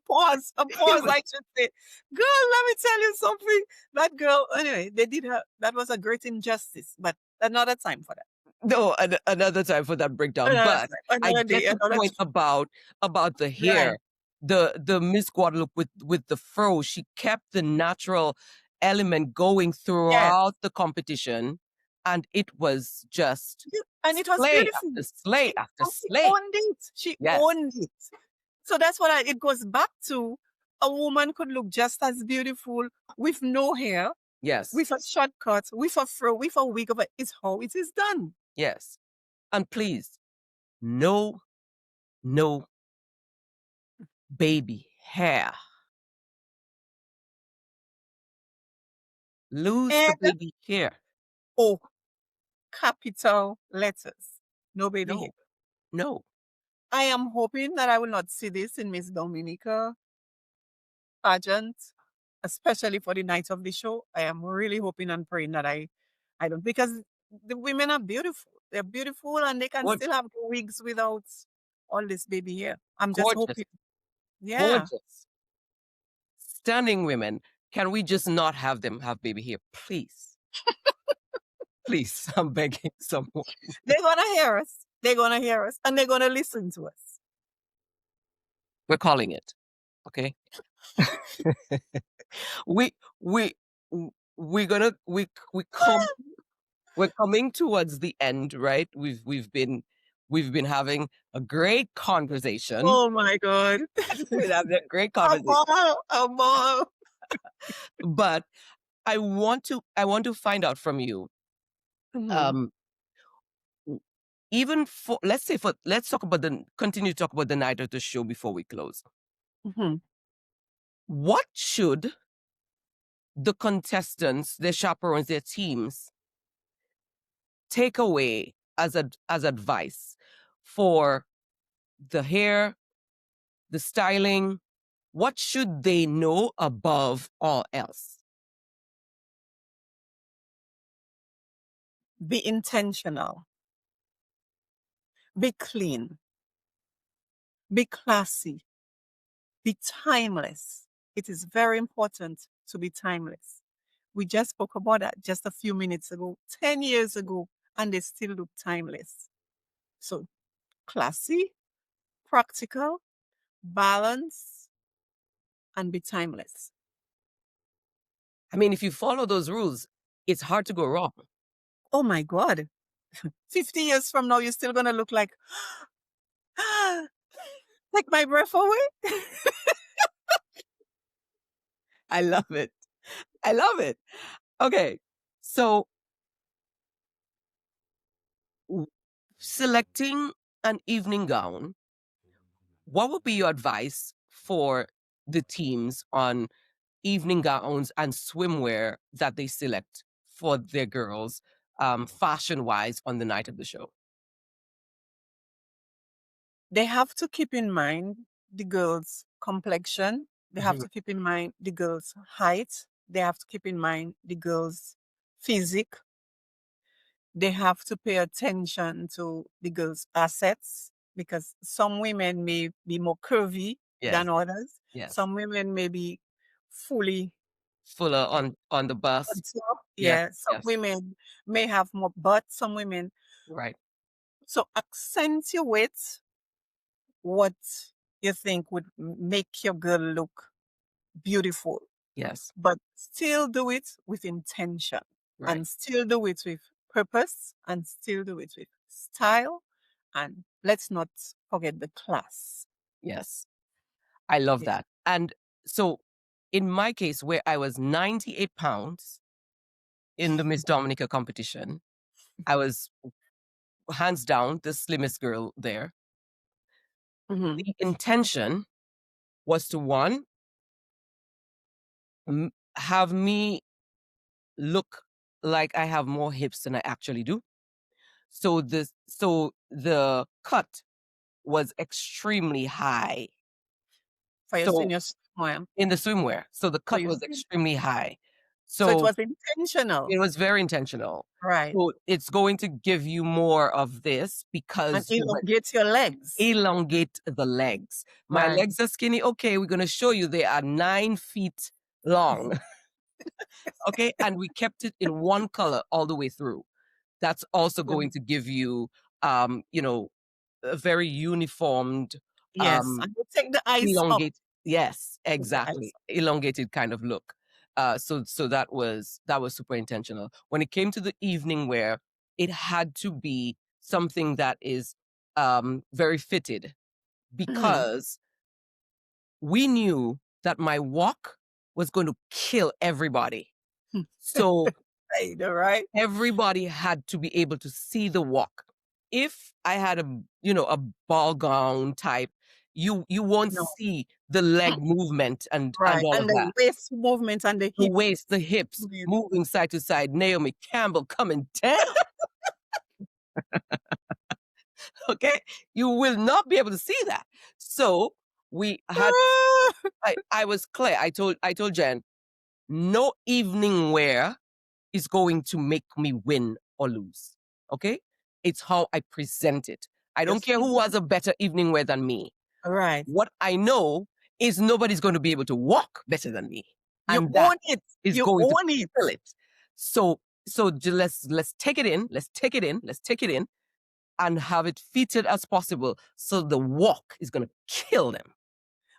It pores, was I should say. Girl, let me tell you something. That girl, anyway, they did her. That was a great injustice, but another time for that. no another time for that breakdown. Another But time, I another get day, the another point about the right. hair. The Miss Guadalupe with the fro, she kept the natural element going Yes. throughout the competition, and it was just Yeah, and it was slay beautiful. after slay after She slay. owned it. She Yes, owned it. So that's what it goes back to. A woman could look just as beautiful with no hair, yes, with a short cut, with a fro, with a wig over. It's how it is done. yes. And please, no, no baby hair. Lose the And baby hair. oh, capital letters. No baby hair. No, no. I am hoping that I will not see this in Miss Dominica pageant, especially for the night of the show. I am really hoping and praying that I don't, because the women are beautiful. They're beautiful and they can Gorgeous, still have the wigs without all this baby hair. I'm just gorgeous, hoping. Yeah. gorgeous. Stunning women. Can we just not have them have baby hair? Please. Please. I'm begging someone. They're gonna hear us. They're gonna hear us and they're gonna listen to us. We're calling it. Okay. we we we're gonna we come we're coming towards the end, right? We've been having a great conversation. Oh my God. We're having a great A conversation. ball, a ball. But I want to find out from you. Mhm, Um even for let's talk about the continue to talk about the night of the show before we close. mhm, What should the contestants, their chaperones, their teams take away as advice for the hair, the styling? What should they know above all else? Be intentional. Be clean. Be classy. Be timeless. It is very important to be timeless. We just spoke about that just a few minutes ago, 10 years ago, and they still look timeless. So classy, practical, balance, and be timeless. I mean, if you follow those rules, it's hard to go wrong. Oh my God. 50 years from now, you're still going to look like, take my breath away. I love it. I love it. Okay. So w- selecting an evening gown, what would be your advice for the teams on evening gowns and swimwear that they select for their girls, fashion wise, on the night of the show? They have to keep in mind the girl's complexion. They have Mhm. to keep in mind the girl's height. They have to keep in mind the girl's physique. They have to pay attention to the girl's assets because some women may be more curvy Yes, than others. yes. Some women may be fully Fuller eh, on the on bust. top. Yes, Yeah, some yes. women may have more butt, some women. Right. So accentuate what you think would make your girl look beautiful, Yes. but still do it with intention Right. and still do it with purpose and still do it with style. And let's not forget the class. Yes. I love Yeah. that. And so in my case, where I was 98 pounds in the Miss Dominica competition, I was hands down the slimmest girl there. Mhm. The intention was to one, have me look like I have more hips than I actually do. So the cut was extremely high. For your So senior swim. in the swimwear, so the So cut you was see, extremely high. so it So was intentional, it was very intentional. right? So it's going to give you more of this And because elongate your legs, elongate the legs. My right? legs are skinny. Okay, we're going to show you they are 9 feet long. Okay, and we kept it in one color all the way through. That's also going Mhm. to give you, you know, a very uniformed, Yes, um, and you take the ice up. elongate. Yes, Take the ice exactly, up. elongated kind of look. So that was super intentional. When it came to the evening wear, it had to be something that is very fitted Mhm. because we knew that my walk was going to kill everybody. So Right, all right. everybody had to be able to see the walk. If I had a ball gown type, you won't No. see the leg movement and Right, all and of the that. waist movement and the The hip waist, the hips movement. moving side to side. Naomi Campbell coming down. Okay, you will not be able to see that. So we had. Ah! I was clear. I told Jen, no evening wear is going to make me win or lose. Okay? It's how I present it. I don't Yes, care who has a better evening wear than me. right. What I know is nobody's going to be able to walk better than me. You And that own it. is You going to own it. kill it. So let's take it in. Let's take it in. Let's take it in and have it fitted as possible. So the walk is going to kill them.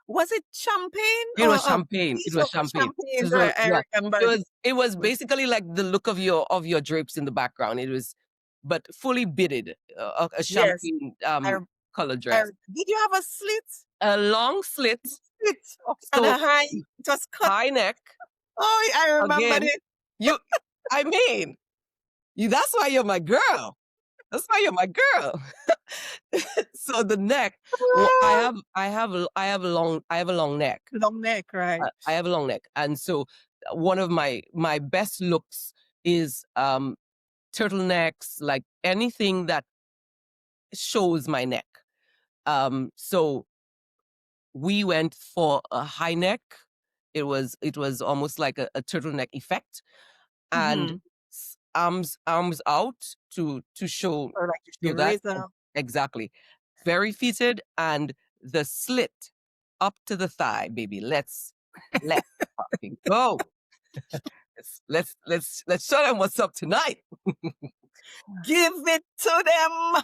Was it champagne It or was champagne. It peach was or champagne. champagne? So I yeah, remember it it was was basically like the look of your drapes in the background. It was, but fully beaded, a yes. champagne I, color I dress, did you have a slit? a long slit, Slit and a so high. It was cut. high neck. Oh, I remember Again, it. you, I mean, you. That's why you're my girl. That's why you're my girl. So the neck, well, I Ah, have, I have, I have a long neck. long neck, right? I have a long neck, and so one of my best looks is turtlenecks, like anything that shows my neck. So we went for a high neck. It was almost like a turtleneck effect, and Mm-hmm. arms out to show Or like to show that eraser. exactly, very fitted, and the slit up to the thigh, baby. Let's fucking go. Let's show them what's up tonight. Give it to them.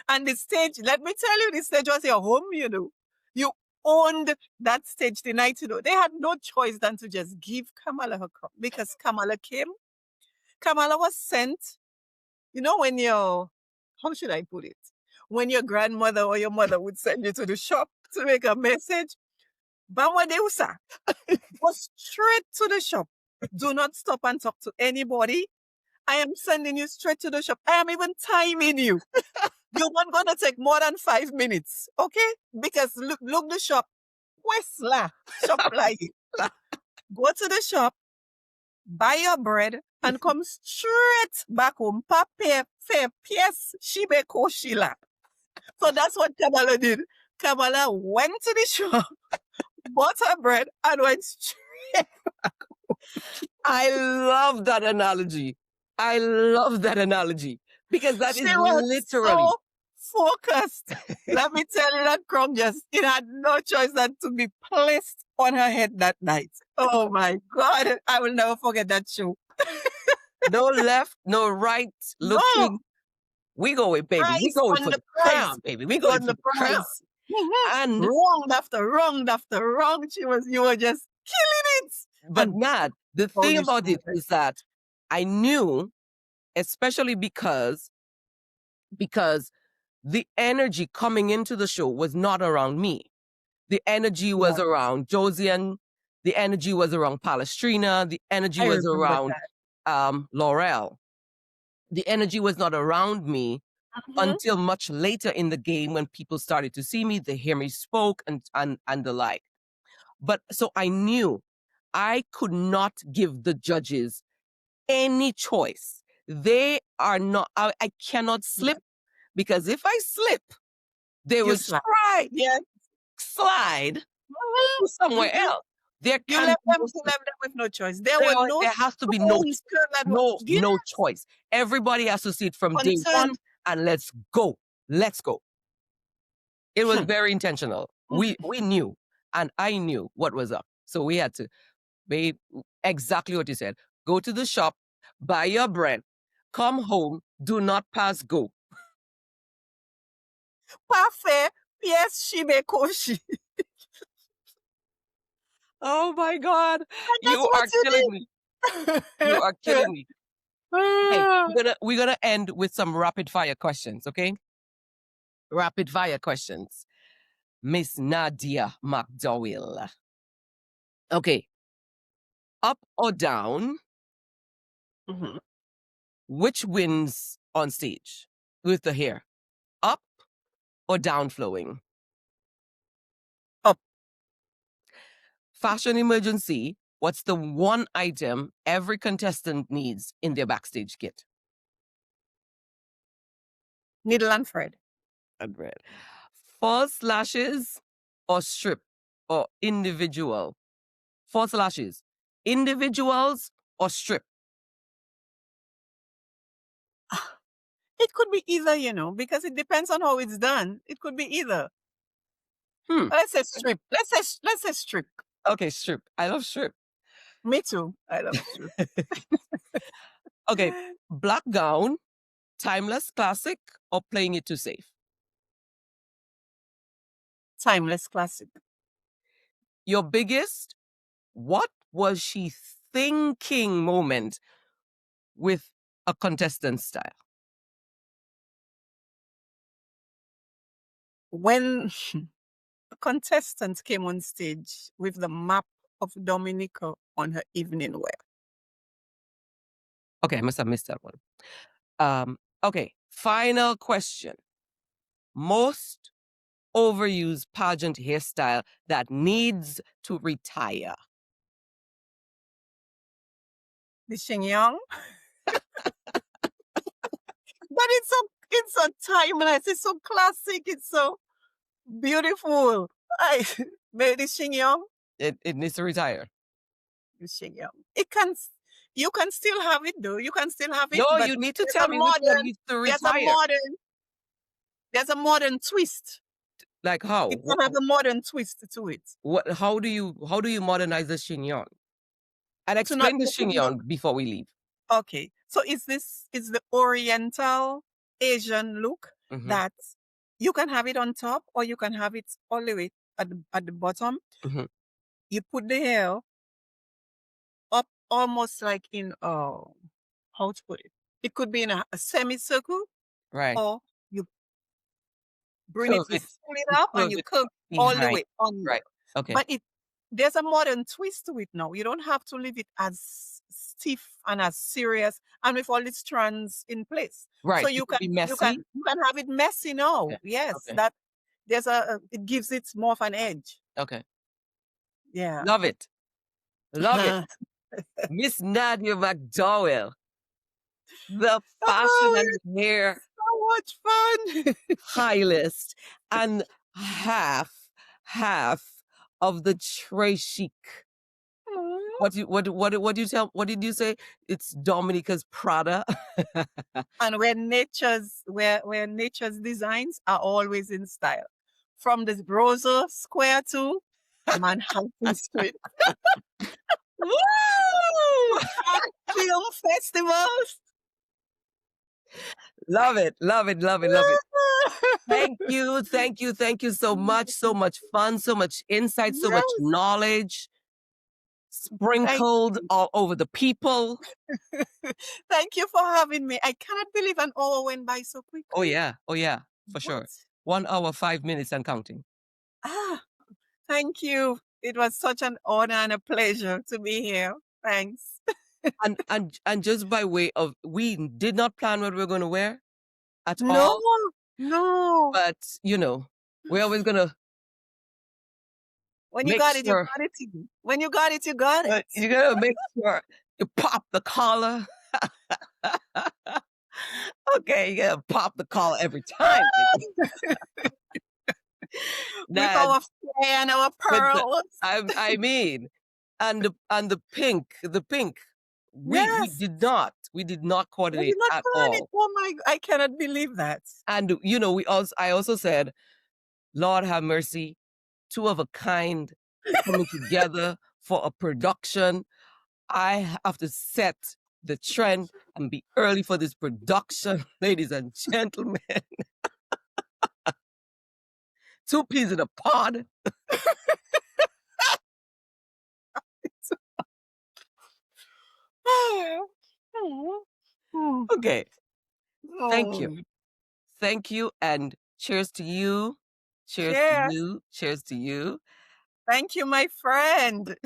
And the stage, let me tell you, the stage was your home, you know. You owned that stage the night, you know. They had no choice than to just give Kamala her cup because Kamala came. Kamala was sent, you know, when your, how should I put it? When your grandmother or your mother would send you to the shop to make a message, Bamadeusa, go straight to the shop. Do not stop and talk to anybody. I am sending you straight to the shop. I am even timing you. You're not going to take more than 5 minutes, okay? Because look the shop. Westla, shop like go to the shop, buy your bread, and come straight back home. Pape, fair, pièce, shibe ko shila. So that's what Kamala did. Kamala went to the shop, bought her bread, and went straight. I love that analogy. I love that analogy because that She is was literally. so focused. Let me tell you, that crown just, it had no choice than to be placed on her head that night. Oh my God. I will never forget that show. No left, no right No, looking. We going, baby. We prize going on for the the prize. crown, baby. We going On for the the crown. prize. Mhm. And Wrong after wrong after wrong. You were just killing it. but And Nat, the thing Polish about it woman. is that I knew, especially because the energy coming into the show was not around me. The energy was Yeah, around Josian. The energy was around Palestrina. The energy I was remember around that. Laurel. The energy was not around me Mhm. until much later in the game when people started to see me, they hear me spoke and the like. But so I knew I could not give the judges any choice. They are not, I cannot slip because if I slip, they You will slap. try Yeah. slide Mhm. somewhere Mhm. else. There You can left be them, no you slip. left them with no choice. There were no There has to be stones that were, yeah, no choice. Everybody has to see it from day one concerned. and let's go. Let's go. It was Hmm. very intentional. We knew, and I knew what was up. So we had to be exactly what you said. Go to the shop, buy your bread, come home, do not pass go. Parfait. Yes, she may koshi. Oh my God. And that's You what are you killing me. You are did. killing me. Hey, we're gonna end with some rapid fire questions, okay? Rapid fire questions. Miss Nadia McDowell. Okay. Up or down, Mhm. which wins on stage with the hair? Up or down flowing? Up. Fashion emergency. What's the one item every contestant needs in their backstage kit? Needle and thread. And bread. False lashes or strip or individual? False lashes. Individuals or strip? It could be either, because it depends on how it's done. It could be either. Hmm. Let's say strip. Let's say strip. Okay, strip. I love strip. Me too. I love strip. Okay, black gown, timeless classic, or playing it too safe? Timeless classic. Your biggest, what was she thinking moment with a contestant style? When a contestant came on stage with the map of Dominica on her evening wear. Okay, I must have missed that one. Okay, final question. Most overused pageant hairstyle that needs to retire. The Shenyang. But it's so timeless. It's so classic. It's so beautiful. I maybe the Shenyang. It needs to retire. The Shenyang. You can still have it though. You can still have it, No, but you need to there's tell a me which one modern, needs to there's a retire. modern, there's a modern twist. Like how? It can have a modern twist to it. How do you modernize the chignon? And To not explain the to not chignon before we leave. Okay. So it's the Oriental Asian look Mm-hmm. that you can have it on top or you can have it all the way at the bottom. Mm-hmm. You put the hair up almost like in how to put it. It could be in a semicircle Right. or you Curve you it. pull it You up and curve you it curve all the behind. way under. Right. Okay. But there's a modern twist to it now. You don't have to leave it as stiff and as serious and with all the strands in place. So Right. It you could can be you can messy. you can have it messy now. Okay. Yes, Okay. that there's it gives it more of an edge. Okay. Yeah. Love it. Love it. Miss Nadia McDowell, the fashion Oh, and hair it's so much fun. stylist and half, half of the Trey Chic. What did you say? It's Dominica's Prada. And where nature's designs are always in style. From the Rosa Square to Manhattan Street. Woo! Film festivals. Love it, love it, love it, love it. Thank you, thank you, thank you so much. So much fun, so much insight, so much Yes. knowledge Thank sprinkled you. all over the people. Thank you for having me. I cannot believe an hour went by so Oh quickly. yeah, oh yeah, for What? sure. 1 hour, 5 minutes and counting. Ah, thank you. It was such an honor and a pleasure to be here. Thanks. And just by way of, we did not plan what we were going to wear at No, all, no. but we're always gonna When you make got it, you sure. got it. When you got it, you got it. You gotta make sure you pop the collar. Okay, you gotta pop the collar every time. With That, our flair and our but pearls. I mean, and the pink, we Yes. did not We coordinate did not at plan it. all. Oh my, I cannot believe that. And I also said, Lord have mercy, two of a kind coming together for a production. I have to set the trend and be early for this production, ladies and gentlemen. Two peas in a pod. Okay. Thank you. Oh, Thank you. And cheers to you. Cheers to cheers. you. Cheers to you. Thank you, my friend.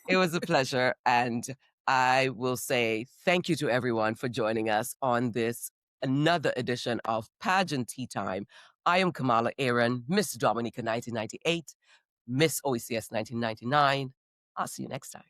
It was a pleasure. And I will say thank you to everyone for joining us on this another edition of Pageant Tea Time. I am Kamala Aaron, Miss Dominica 1998, Miss OECS 1999. I'll see you next time.